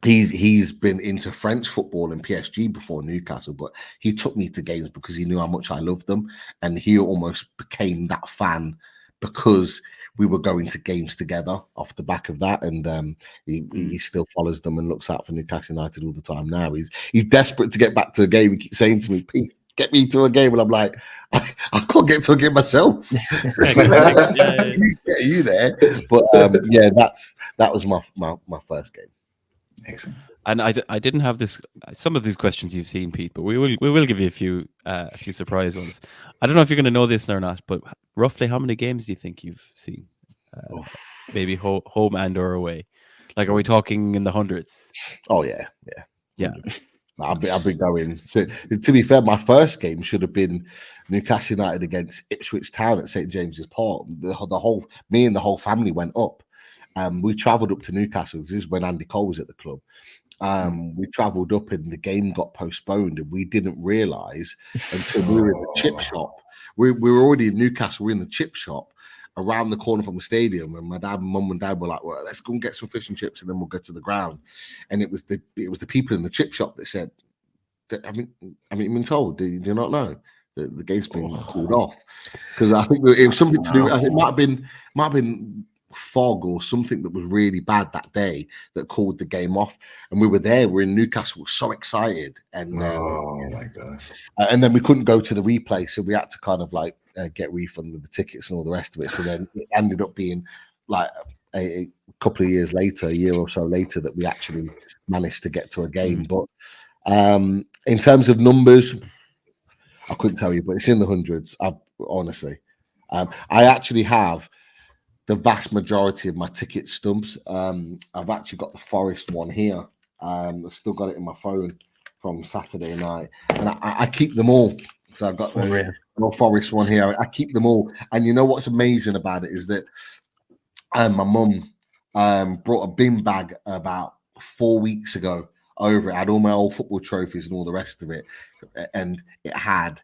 he's been into French football and PSG before Newcastle. But he took me to games because he knew how much I loved them, and he almost became that fan because we were going to games together off the back of that. And he still follows them and looks out for Newcastle United all the time now. He's desperate to get back to a game. He keeps saying to me, Pete, get me to a game, and I'm like, I can't get to a game myself. Yeah. You there? But yeah, that was my first game. Excellent. And I didn't have this. Some of these questions you've seen, Pete, but we will give you a few surprise ones. I don't know if you're going to know this or not, but roughly how many games do you think you've seen? Maybe home and or away. Like, are we talking in the hundreds? Oh yeah. I've been going. So, to be fair, my first game should have been Newcastle United against Ipswich Town at St James's Park. Me and the whole family went up. We travelled up to Newcastle. This is when Andy Cole was at the club. We travelled up, and the game got postponed, and we didn't realise until we were in the chip shop we were already in Newcastle. We're in the chip shop around the corner from the stadium, and my mum and dad were like, "Well, let's go and get some fish and chips, and then we'll go to the ground." And it was the people in the chip shop that said, "Haven't you been told? Do you not know that the game's been called off?" Because I think it was something to do. I think it might have been fog or something that was really bad that day that called the game off. And we were there. We're in Newcastle, so excited, and oh my gosh! And then we couldn't go to the replay, so we had to kind of like get refunded the tickets and all the rest of it. So then it ended up being like a couple of years later, a year or so later, that we actually managed to get to a game. But in terms of numbers, I couldn't tell you, but it's in the hundreds. Honestly, I actually have the vast majority of my ticket stubs. I've actually got the Forest one here. I've still got it in my phone from Saturday night, and I keep them all. So I've got the Forest one here. I keep them all. And you know what's amazing about it is that my mum brought a bin bag about 4 weeks ago over it. Had all my old football trophies and all the rest of it, and it had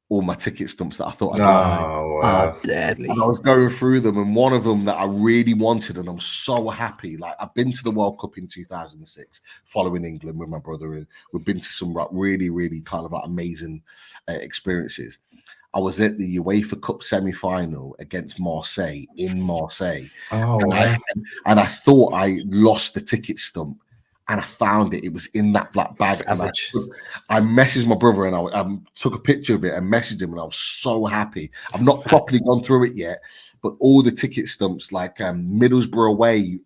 all my ticket stumps that I thought I'd deadly. and I was going through them, and one of them that I really wanted, and I'm so happy. Like, I've been to the World Cup in 2006, following England with my brother, and we've been to some like really, really kind of like amazing experiences. I was at the UEFA Cup semi-final against Marseille in Marseille, and I thought I lost the ticket stump. And I found it. It was in that black bag. And I messaged my brother, and I took a picture of it and messaged him, and I was so happy. I've not properly gone through it yet, but all the ticket stumps, like Middlesbrough away,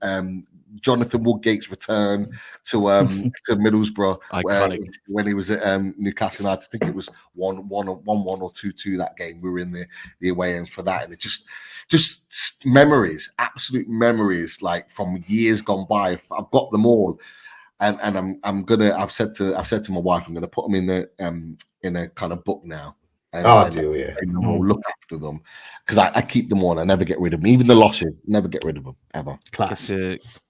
Jonathan Woodgate's return to Middlesbrough when he was at Newcastle. I think it was 1-1 or 2-2 that game. We were in the away end for that, and it just memories, absolute memories, like from years gone by. I've got them all. And I've said to my wife, I'm gonna put them in a kind of book now. And we'll look after them, because I keep them all. I never get rid of them, even the losses. Never get rid of them ever. Class.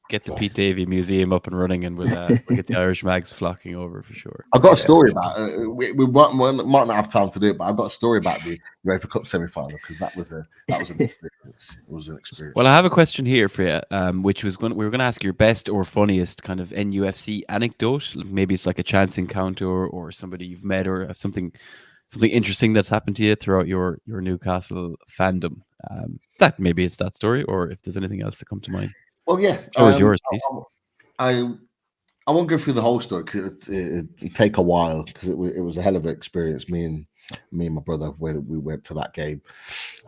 Get the Pete Davey Museum up and running, and we'll get the Irish mags flocking over for sure. I've got a story about we might not have time to do it, but I've got a story about the UEFA Cup semi-final, because that was an experience. It was an experience. Well, I have a question here for you, which we were going to ask your best or funniest kind of NUFC anecdote. Maybe it's like a chance encounter or somebody you've met, or something interesting that's happened to you throughout your Newcastle fandom. That maybe it's that story, or if there's anything else to come to mind. Well, yeah. It's yours, Pete. I won't go through the whole story, because it'd take a while, because it was a hell of an experience. Me and my brother, when we went to that game.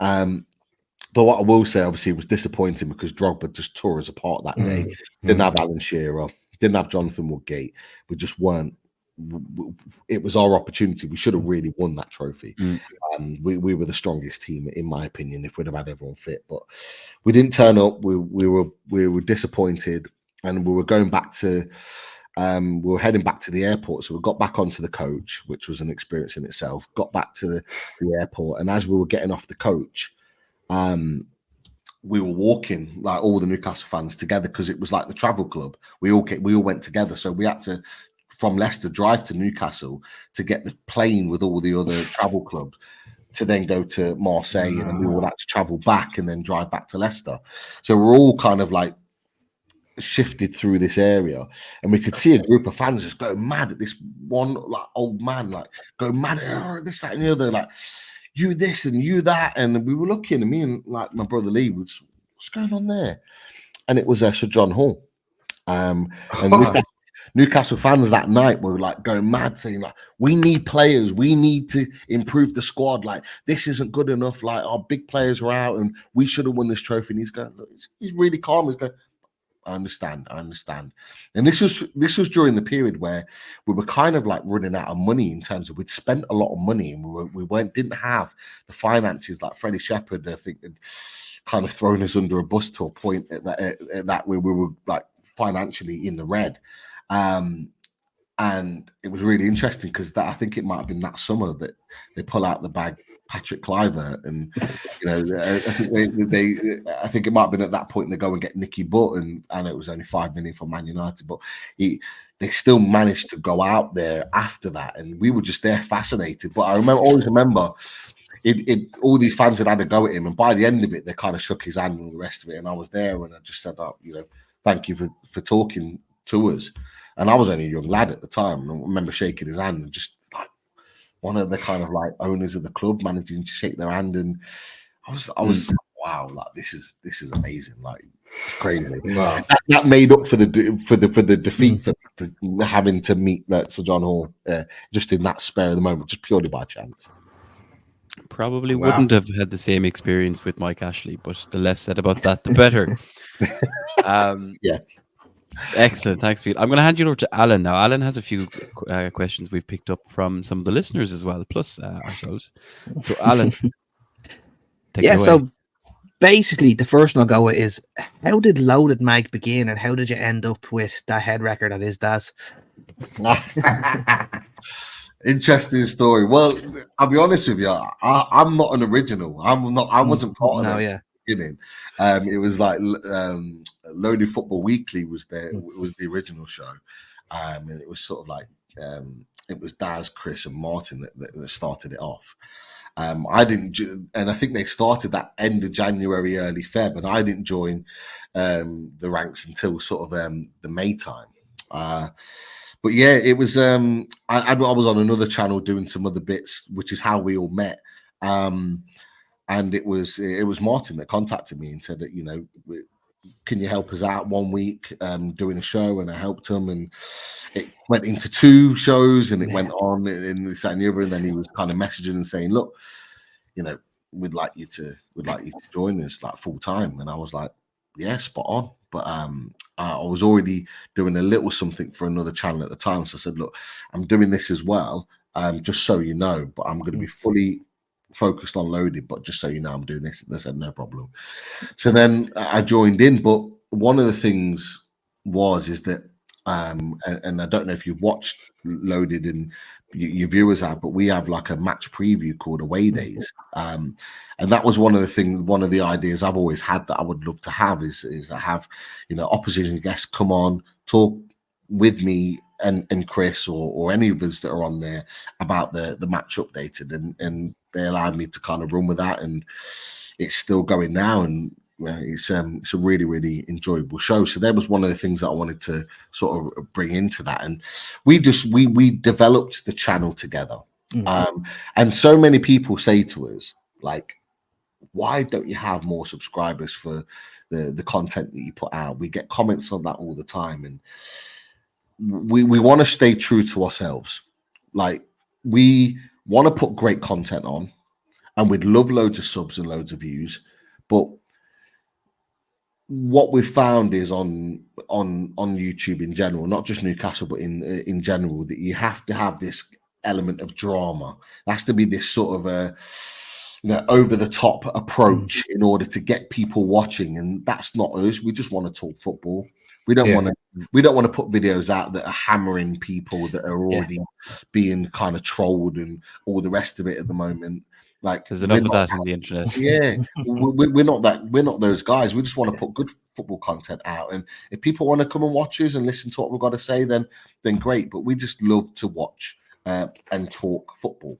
But what I will say, obviously, it was disappointing, because Drogba just tore us apart that day. Didn't have Alan Shearer, didn't have Jonathan Woodgate. We just weren't. It was our opportunity. We should have really won that trophy. We were the strongest team, in my opinion, if we'd have had everyone fit. But we didn't turn up. We were disappointed, and we were going back to. We were heading back to the airport, so we got back onto the coach, which was an experience in itself. Got back to the airport, and as we were getting off the coach, we were walking, like all the Newcastle fans together, because it was like the travel club. We all went together, so we had to, from Leicester, drive to Newcastle to get the plane with all the other travel clubs, to then go to Marseille, and then we would have to travel back and then drive back to Leicester. So we're all kind of like shifted through this area, and we could see a group of fans just go mad at this one like old man, like go mad at this, that, and the other, like you this and you that. And we were looking, and me and like my brother Lee was, what's going on there? And it was Sir John Hall. And Newcastle fans that night were like going mad, saying like, we need players, we need to improve the squad, like this isn't good enough, like our big players are out and we should have won this trophy. And he's going, look, he's really calm. He's going, I understand. And this was during the period where we were kind of like running out of money, in terms of we'd spent a lot of money, and we didn't have the finances. Like Freddie Shepherd, I think, had kind of thrown us under a bus to a point at that where we were like financially in the red. And it was really interesting, because I think it might have been that summer that they pull out the bag Patrick Kluivert, and I think it might have been at that point they go and get Nicky Butt, and it was only 5 million for Man United, but they still managed to go out there after that, and we were just there fascinated. But I always remember all these fans had a go at him, and by the end of it, they kind of shook his hand and all the rest of it. And I was there, and I just said, thank you for talking to us. And I was only a young lad at the time, and I remember shaking his hand and just like one of the kind of like owners of the club managing to shake their hand, and I was wow, like this is amazing, like it's crazy. Wow. That made up for the defeat for having to meet Sir John Hall just in that spare of the moment, just purely by chance. Probably wouldn't have had the same experience with Mike Ashley, but the less said about that, the better. Yes. Excellent. Thanks, Phil. I'm going to hand you over to Alan now. Alan has a few questions we've picked up from some of the listeners as well, plus ourselves. So, Alan, take it away. So basically, the first one I'll go with is, how did Loaded Mag begin, and how did you end up with that head record that is Daz? Interesting story. Well, I'll be honest with you. I'm not an original. I wasn't part of it. Beginning. It was like Loaded Football Weekly was there. It was the original show, and it was sort of like it was Daz, Chris, and Martin that started it off. I didn't, and I think they started that end of January, early Feb, and I didn't join the ranks until sort of the May time. But yeah, it was. I was on another channel doing some other bits, which is how we all met. And it was Martin that contacted me and said that, can you help us out one week doing a show? And I helped him, and it went into 2 shows, and it went on in this and the other. And then he was kind of messaging and saying, look, we'd like you to join us like full time. And I was like, yeah, spot on. But I was already doing a little something for another channel at the time. So I said, look, I'm doing this as well, just so you know, but I'm going to be fully focused on Loaded, but just so you know, I'm doing this. They said, no problem. So then I joined in, but one of the things is that, and I don't know if you've watched Loaded and your viewers have, but we have like a match preview called Away Days. And that was one of the ideas I've always had that I would love to have is I have, opposition guests come on, talk with me and Chris or any of us that are on there about the match updated, and they allowed me to kind of run with that, and it's still going now, and it's a really, really enjoyable show. So that was one of the things that I wanted to sort of bring into that, and we developed the channel together. And so many people say to us, like, why don't you have more subscribers for the content that you put out? We get comments on that all the time, and we want to stay true to ourselves. Like, we want to put great content on, and we'd love loads of subs and loads of views, but what we've found is on YouTube in general, not just Newcastle, but in general, that you have to have this element of drama. There has to be this sort of a over the top approach in order to get people watching, and that's not us. We just want to talk football. We don't want to put videos out that are hammering people that are already being kind of trolled and all the rest of it at the moment. Like, there's enough of that on the internet. Yeah, we're not those guys. We just want to put good football content out, and if people want to come and watch us and listen to what we've got to say, then great. But we just love to watch and talk football.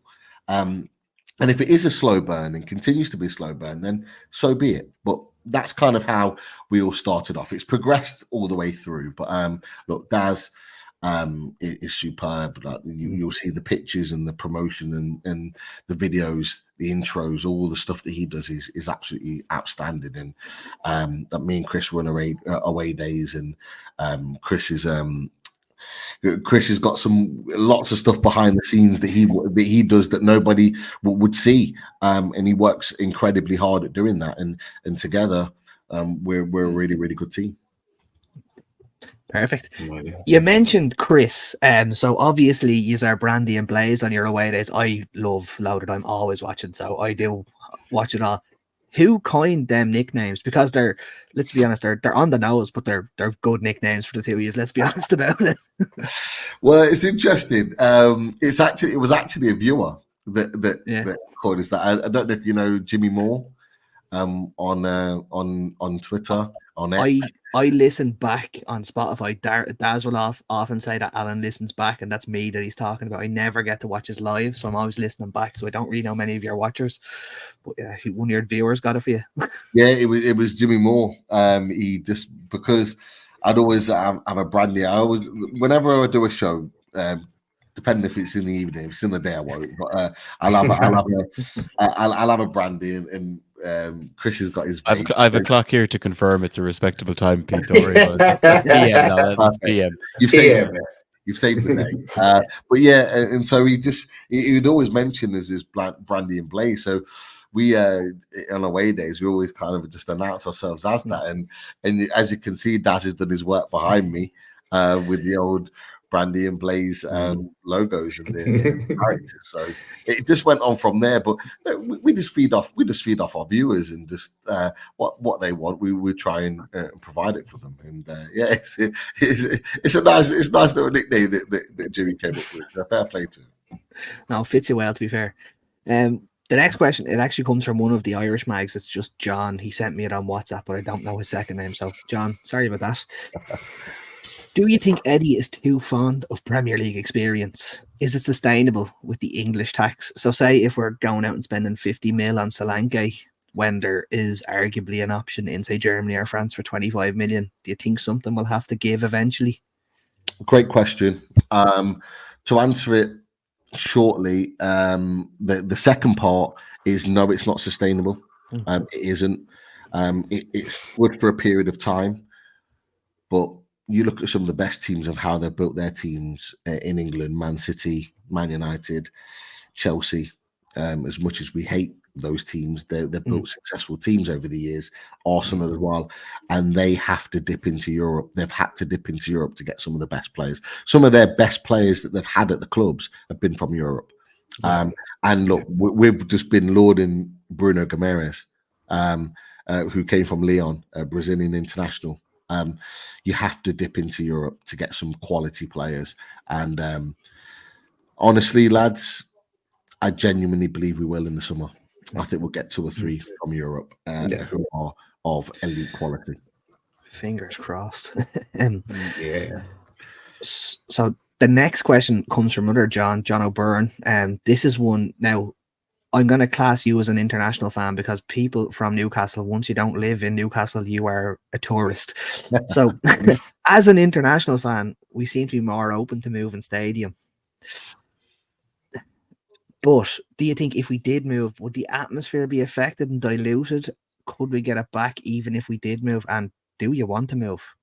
And if it is a slow burn and continues to be a slow burn, then so be it. But that's kind of how we all started off. It's progressed all the way through. But look, Daz is superb. Like, you'll see the pictures and the promotion and the videos, the intros, all the stuff that he does is absolutely outstanding. And that me and Chris run away days, and Chris has got lots of stuff behind the scenes that he does that nobody would see, and he works incredibly hard at doing that. And together, we're a really, really good team. Perfect. You mentioned Chris, so obviously you are Brandy and Blaze on your away days. I love Loaded. I'm always watching, so I do watch it all. Who coined them nicknames? Because they're, let's be honest, they're on the nose, but they're good nicknames for the 2 years. Let's be honest about it. Well, it's interesting. It was actually a viewer. that called is that I don't know if you know Jimmy Moore on Twitter, on X. I listen back on Spotify. Daz will often say that Alan listens back, and that's me that he's talking about. I never get to watch his live, so I'm always listening back. So I don't really know many of your watchers, but one of your viewers got it for you. Yeah, it was Jimmy Moore. He just, because I'd always have a brandy. I always, whenever I do a show, depending if it's in the evening, if it's in the day, I won't. But I'll have a brandy, and Chris has got his. I have a clock here to confirm it's a respectable time, Pete. Don't worry about it. PM now, that's PM. You've saved the day. But yeah, and so he'd always mention there's this brandy and blaze. So we on away days we always kind of just announce ourselves as that. And as you can see, Daz has done his work behind me with the old brandy and blaze logos and the characters. So it just went on from there. But we just feed off our viewers, and just what they want, we try and provide it for them. And it's a nice little nickname that Jimmy came up with. So fair play to him. No, it fits you well, to be fair. The next question, it actually comes from one of the Irish mags. It's just John. He sent me it on WhatsApp, but I don't know his second name. So John, sorry about that. Do you think Eddie is too fond of Premier League experience? Is it sustainable with the English tax? So say if we're going out and spending 50 mil on Solanke, when there is arguably an option in, say, Germany or France for 25 million, do you think something will have to give eventually? Great question. To answer it shortly, the second part is no, it's not sustainable. It isn't. It's good for a period of time, but you look at some of the best teams and how they've built their teams in England: Man City, Man United, Chelsea. As much as we hate those teams, they've built successful teams over the years. Arsenal as well, and they have to dip into Europe. They've had to dip into Europe to get some of the best players. Some of their best players that they've had at the clubs have been from Europe. And look, we've just been lauding Bruno Guimaraes, who came from Lyon, a Brazilian international. You have to dip into Europe to get some quality players. And honestly, lads, I genuinely believe we will in the summer. I think we'll get 2 or 3 from Europe who are of elite quality. Fingers crossed. Yeah. So the next question comes from another John O'Byrne. This is one, now I'm going to class you as an international fan, because people from Newcastle, once you don't live in Newcastle, you are a tourist. So as an international fan, we seem to be more open to moving stadium. But do you think if we did move, would the atmosphere be affected and diluted? Could we get it back even if we did move? And do you want to move?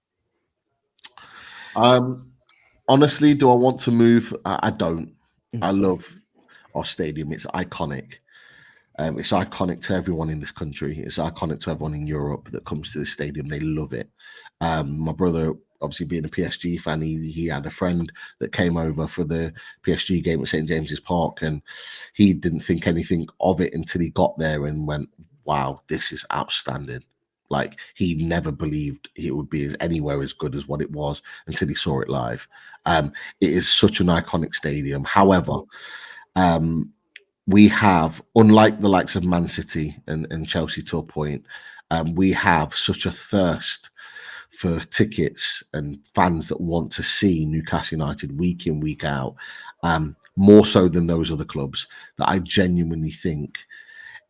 Honestly, do I want to move? I don't. I love our stadium. It's iconic. It's iconic to everyone in this country. It's iconic to everyone in Europe that comes to the stadium. They love it. My brother, obviously being a PSG fan, he had a friend that came over for the PSG game at St. James's Park, and he didn't think anything of it until he got there and went, wow, this is outstanding. Like, he never believed it would be anywhere as good as what it was until he saw it live. It is such an iconic stadium. However, we have, unlike the likes of Man City and Chelsea to a point, we have such a thirst for tickets and fans that want to see Newcastle United week in, week out, more so than those other clubs, that I genuinely think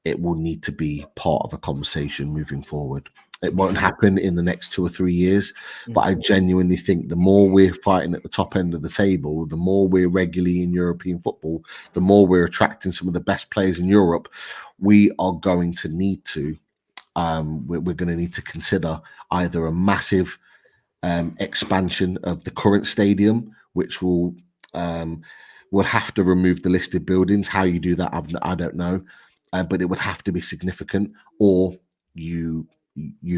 it will need to be part of a conversation moving forward. It won't happen in the next 2 or 3 years, but I genuinely think the more we're fighting at the top end of the table, the more we're regularly in European football, the more we're attracting some of the best players in Europe, we are going to need to we're going to need to consider either a massive expansion of the current stadium, which will have to remove the listed buildings. How you do that, I don't know, but it would have to be significant, or you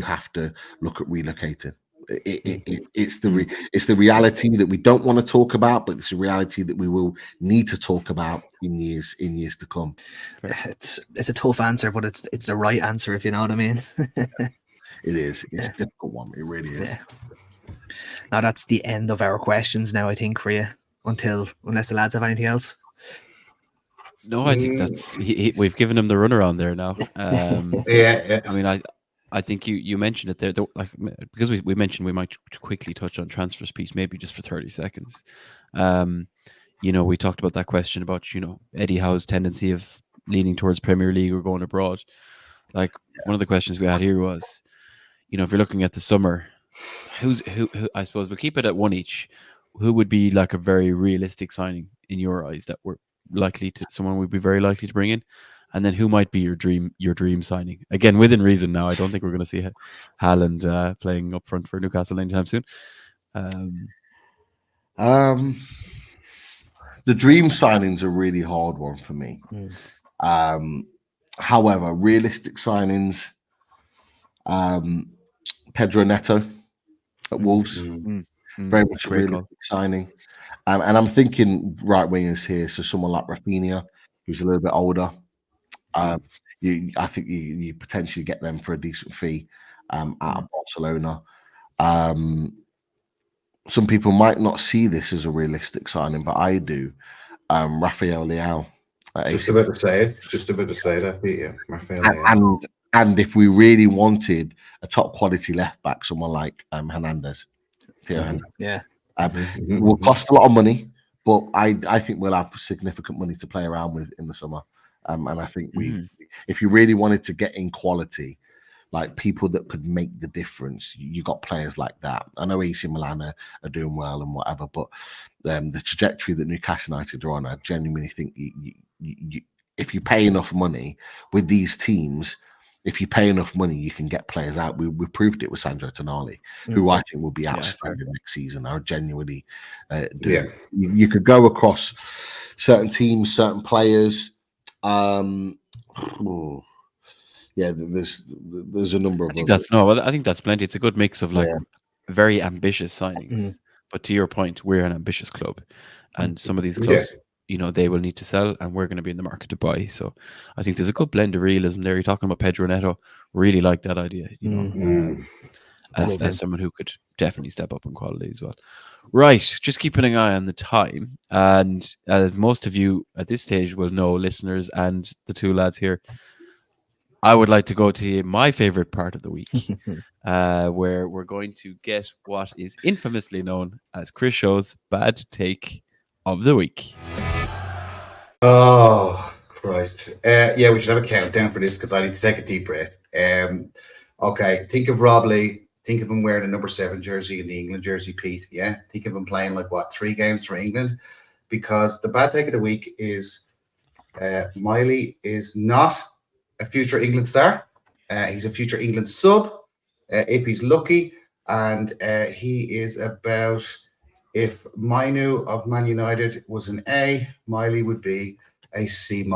have to look at relocating. It's the reality that we don't want to talk about, but it's a reality that we will need to talk about in years to come. It's a tough answer, but it's the right answer, if you know what I mean. It is. It's a difficult one. It really is. Yeah. Now that's the end of our questions now, I think, for you, unless the lads have anything else. No, I think that's we've given him the runaround there now. Yeah. I mean, I think you mentioned it there, though, like, because we mentioned we might quickly touch on transfer piece, maybe just for 30 seconds. We talked about that question about Eddie Howe's tendency of leaning towards Premier League or going abroad. Like, one of the questions we had here was, if you're looking at the summer, who I suppose we'll keep it at one each. Who would be like a very realistic signing in your eyes that someone would be very likely to bring in? And then who might be your dream signing? Again, within reason now. I don't think we're going to see Haaland playing up front for Newcastle anytime soon. The dream signing's a really hard one for me. However, realistic signings, Pedro Neto at Wolves, very much a realistic signing. And I'm thinking right wingers here, so someone like Rafinha, who's a little bit older. I think you potentially get them for a decent fee out of Barcelona. Some people might not see this as a realistic signing, but I do. Rafael Leao. Just about to say that, yeah. Rafael Leao. And if we really wanted a top quality left back, someone like Hernandez, Theo Hernandez, will cost a lot of money, but I think we'll have significant money to play around with in the summer. And I think if you really wanted to get in quality, like people that could make the difference, you got players like that. I know AC Milan are doing well and whatever, but the trajectory that Newcastle United are on, I genuinely think you if you pay enough money with these teams, if you pay enough money, you can get players out. We proved it with Sandro Tonali, who I think will be outstanding next season. I genuinely do. Yeah. You could go across certain teams, certain players. There's a number of. I think that's plenty. It's a good mix of very ambitious signings. But to your point, we're an ambitious club, and some of these clubs, they will need to sell, and we're going to be in the market to buy. So I think there's a good blend of realism there. You're talking about Pedro Neto. Really like that idea. As someone who could definitely step up in quality as well. Right, just keeping an eye on the time, and most of you at this stage will know, listeners and the two lads here, I would like to go to my favorite part of the week, where we're going to get what is infamously known as Chris Show's bad take of the week. Oh, Christ. We should have a countdown for this because I need to take a deep breath. Okay, think of Rob Lee. Think of him wearing a number 7 jersey in the England jersey, Pete. Yeah, think of him playing 3 games for England, because the bad take of the week is Miley is not a future England star. He's a future England sub, if he's lucky, and he is about, if Mainu of Man United was an A, Miley would be a C-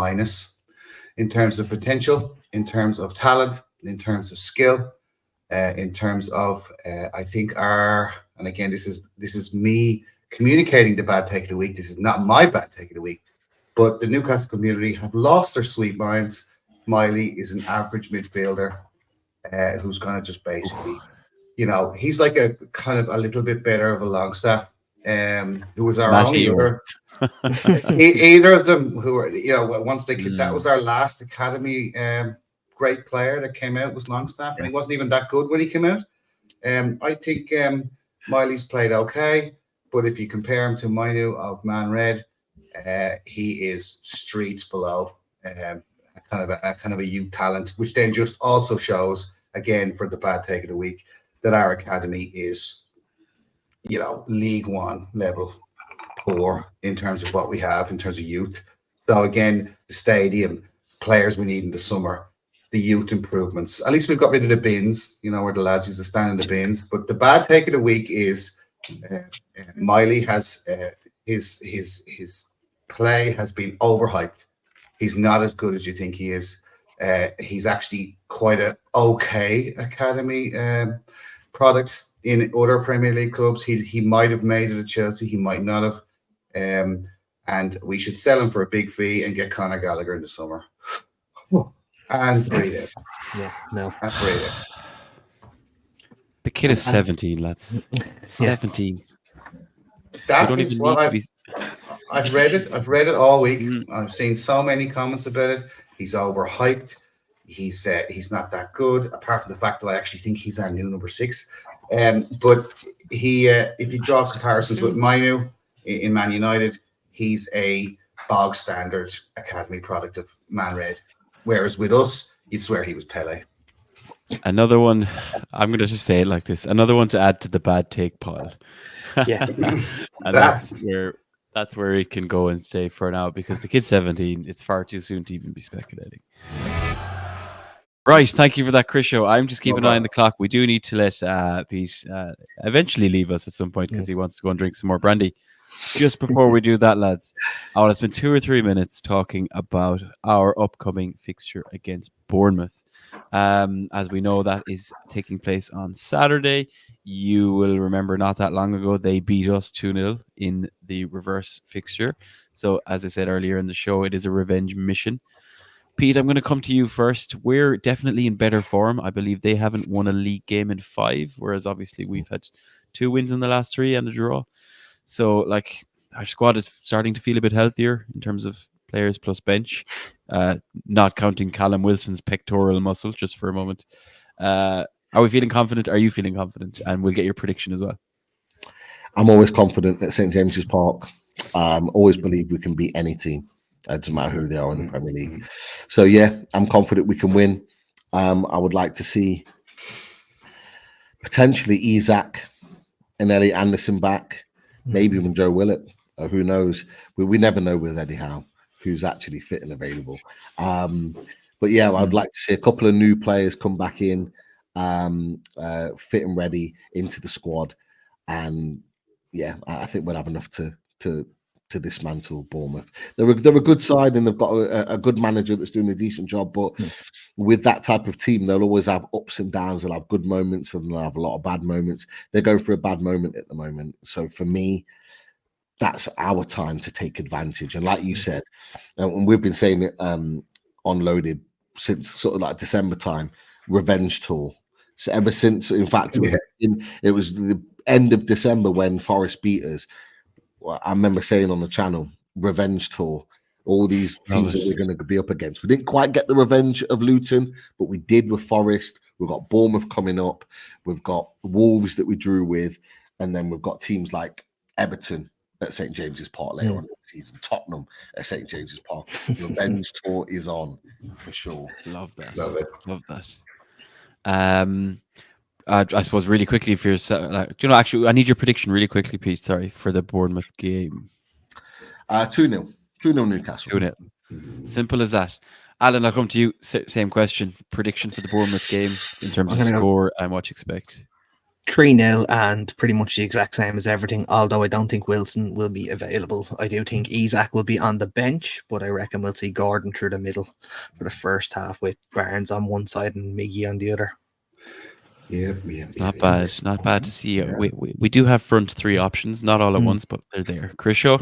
in terms of potential, in terms of talent, in terms of skill, in terms of I think and again, this is me communicating the bad take of the week. This is not my bad take of the week, but the Newcastle community have lost their sweet minds. Miley is an average midfielder who's going to just basically, he's like a kind of a little bit better of a Longstaff, who was our only other. Either of them who were, once that was our last academy great player that came out was Longstaff, and he wasn't even that good when he came out. I think Miley's played okay, but if you compare him to Mainu of Man Red, he is streets below. Kind of a youth talent, which then just also shows, again, for the bad take of the week, that our academy is, League One level poor in terms of what we have in terms of youth. So again, the stadium, players we need in the summer, the youth improvements. At least we've got rid of the bins, where the lads used to stand in the bins. But the bad take of the week is Miley has his play has been overhyped. He's not as good as you think he is. He's actually quite an okay academy product in other Premier League clubs. He might have made it at Chelsea. He might not have. And we should sell him for a big fee and get Conor Gallagher in the summer. And breathe it. Yeah, no. And breathe it. The kid is 17, lads. 17. That is what I've read it. I've read it all week. Mm. I've seen so many comments about it. He's overhyped. He's not that good. Apart from the fact that I actually think he's our new number 6. But he, if you draw comparisons with Mainu in Man United, he's a bog standard academy product of Man Red. Whereas with us, you'd swear he was Pele. Another one, I'm going to just say it like this. Another one to add to the bad take pile. Yeah. And that's where it can go and stay for now, because the kid's 17. It's far too soon to even be speculating. Right, thank you for that, Chris Show. I'm just keeping an eye on the clock. We do need to let Pete eventually leave us at some point because he wants to go and drink some more brandy. Just before we do that, lads, I want to spend 2 or 3 minutes talking about our upcoming fixture against Bournemouth. As we know, that is taking place on Saturday. You will remember not that long ago, they beat us 2-0 in the reverse fixture. So, as I said earlier in the show, it is a revenge mission. Pete, I'm going to come to you first. We're definitely in better form. I believe they haven't won a league game in 5, whereas obviously we've had 2 wins in the last 3 and a draw. So, like, our squad is starting to feel a bit healthier in terms of players plus bench, not counting Callum Wilson's pectoral muscle, just for a moment. Are we feeling confident? Are you feeling confident? And we'll get your prediction as well. I'm always confident at St James's Park. Always believe we can beat any team. It doesn't matter who they are in the Premier League. So, yeah, I'm confident we can win. I would like to see potentially Isak and Elliot Anderson back. Maybe even Joe Willett. Who knows? We never know with Eddie Howe who's actually fit and available. But yeah, I'd like to see a couple of new players come back in, fit and ready into the squad. And yeah, I think we'll have enough to dismantle Bournemouth. They're a good side and they've got a good manager that's doing a decent job. But with that type of team, they'll always have ups and downs. They'll have good moments and they'll have a lot of bad moments. They're going through a bad moment at the moment. So for me, that's our time to take advantage. And like you said, and we've been saying it on Loaded since sort of like December time, revenge tour. So ever since, in fact, it was the end of December when Forest beat us. I remember saying on the channel, revenge tour, all these teams that we're going to be up against. We didn't quite get the revenge of Luton, but we did with Forest. We've got Bournemouth coming up. We've got Wolves that we drew with. And then we've got teams like Everton at St James's Park later on in the season, Tottenham at St James's Park. Revenge tour is on for sure. Love that. Love it. Love that. I suppose really quickly for yourself, actually, I need your prediction really quickly, Pete. Sorry, for the Bournemouth game. 2-0. 2-0 Newcastle. 2-0. Simple as that. Alan, I'll come to you. Same question. Prediction for the Bournemouth game in terms of score and what you expect. 3-0 and pretty much the exact same as everything, although I don't think Wilson will be available. I do think Isak will be on the bench, but I reckon we'll see Gordon through the middle for the first half with Barnes on one side and Miggy on the other. Not bad. Not bad to see. We do have front 3 options, not all at once, but they're there. Chris Shaw?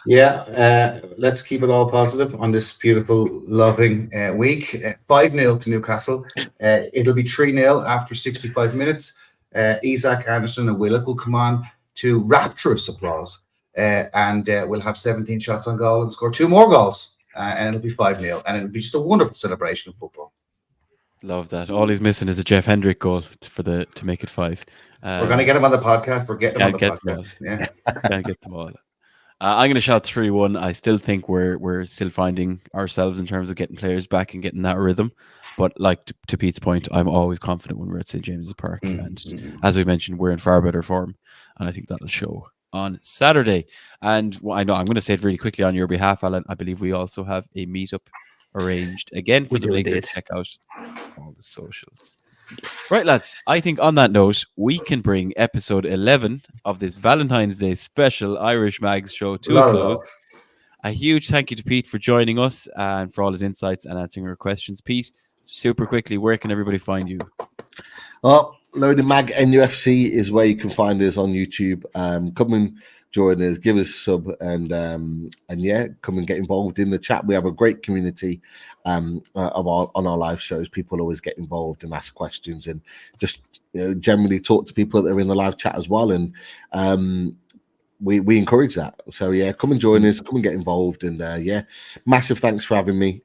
Yeah, let's keep it all positive on this beautiful, loving week. 5-0 to Newcastle. It'll be 3-0 after 65 minutes. Isak, Anderson and Willett will come on to rapturous applause. And we'll have 17 shots on goal and score 2 more goals. And it'll be 5-0. And it'll be just a wonderful celebration of football. Love that. All he's missing is a Jeff Hendrick goal to make it 5. We're going to get him on the podcast. We're getting him on the podcast. Yeah. Can't get them all. I'm going to shout 3-1. I still think we're still finding ourselves in terms of getting players back and getting that rhythm. But like to Pete's point, I'm always confident when we're at St James's Park. And as we mentioned, we're in far better form. And I think that'll show on Saturday. And I know I'm going to say it really quickly on your behalf, Alan. I believe we also have a meetup arranged again for the week. Check out all the socials. Right, lads, I think on that note, we can bring episode 11 of this Valentine's Day special Irish Mags show to a close. A huge thank you to Pete for joining us and for all his insights and answering our questions. Pete, super quickly, where can everybody find you? Well, Loaded Mag NUFC is where you can find us on YouTube. Come and join us, give us a sub, and yeah, come and get involved in the chat. We have a great community on our live shows. People always get involved and ask questions, and just generally talk to people that are in the live chat as well. And we encourage that. So yeah, come and join us, come and get involved, and yeah, massive thanks for having me.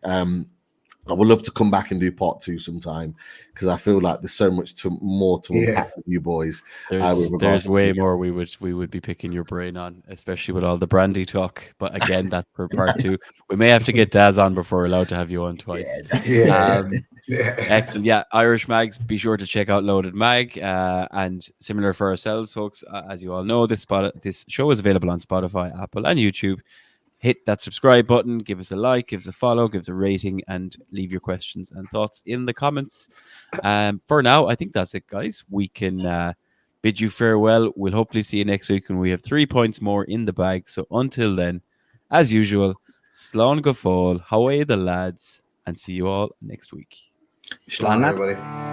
I would love to come back and do part 2 sometime, because I feel like there's so much more to unpack with you boys. There's way more we would be picking your brain on, especially with all the brandy talk. But again, that's for part 2. We may have to get Daz on before we're allowed to have you on twice. Excellent. Yeah, Irish Mags, be sure to check out Loaded Mag. And similar for ourselves, folks, as you all know, this show is available on Spotify, Apple, and YouTube. Hit that subscribe button, give us a like, give us a follow, give us a rating, and leave your questions and thoughts in the comments. For now, I think that's it, guys. We can bid you farewell. We'll hopefully see you next week when we have 3 points more in the bag. So until then, as usual, slán go fóill, how are the lads, and see you all next week. Slán, lad. Everybody.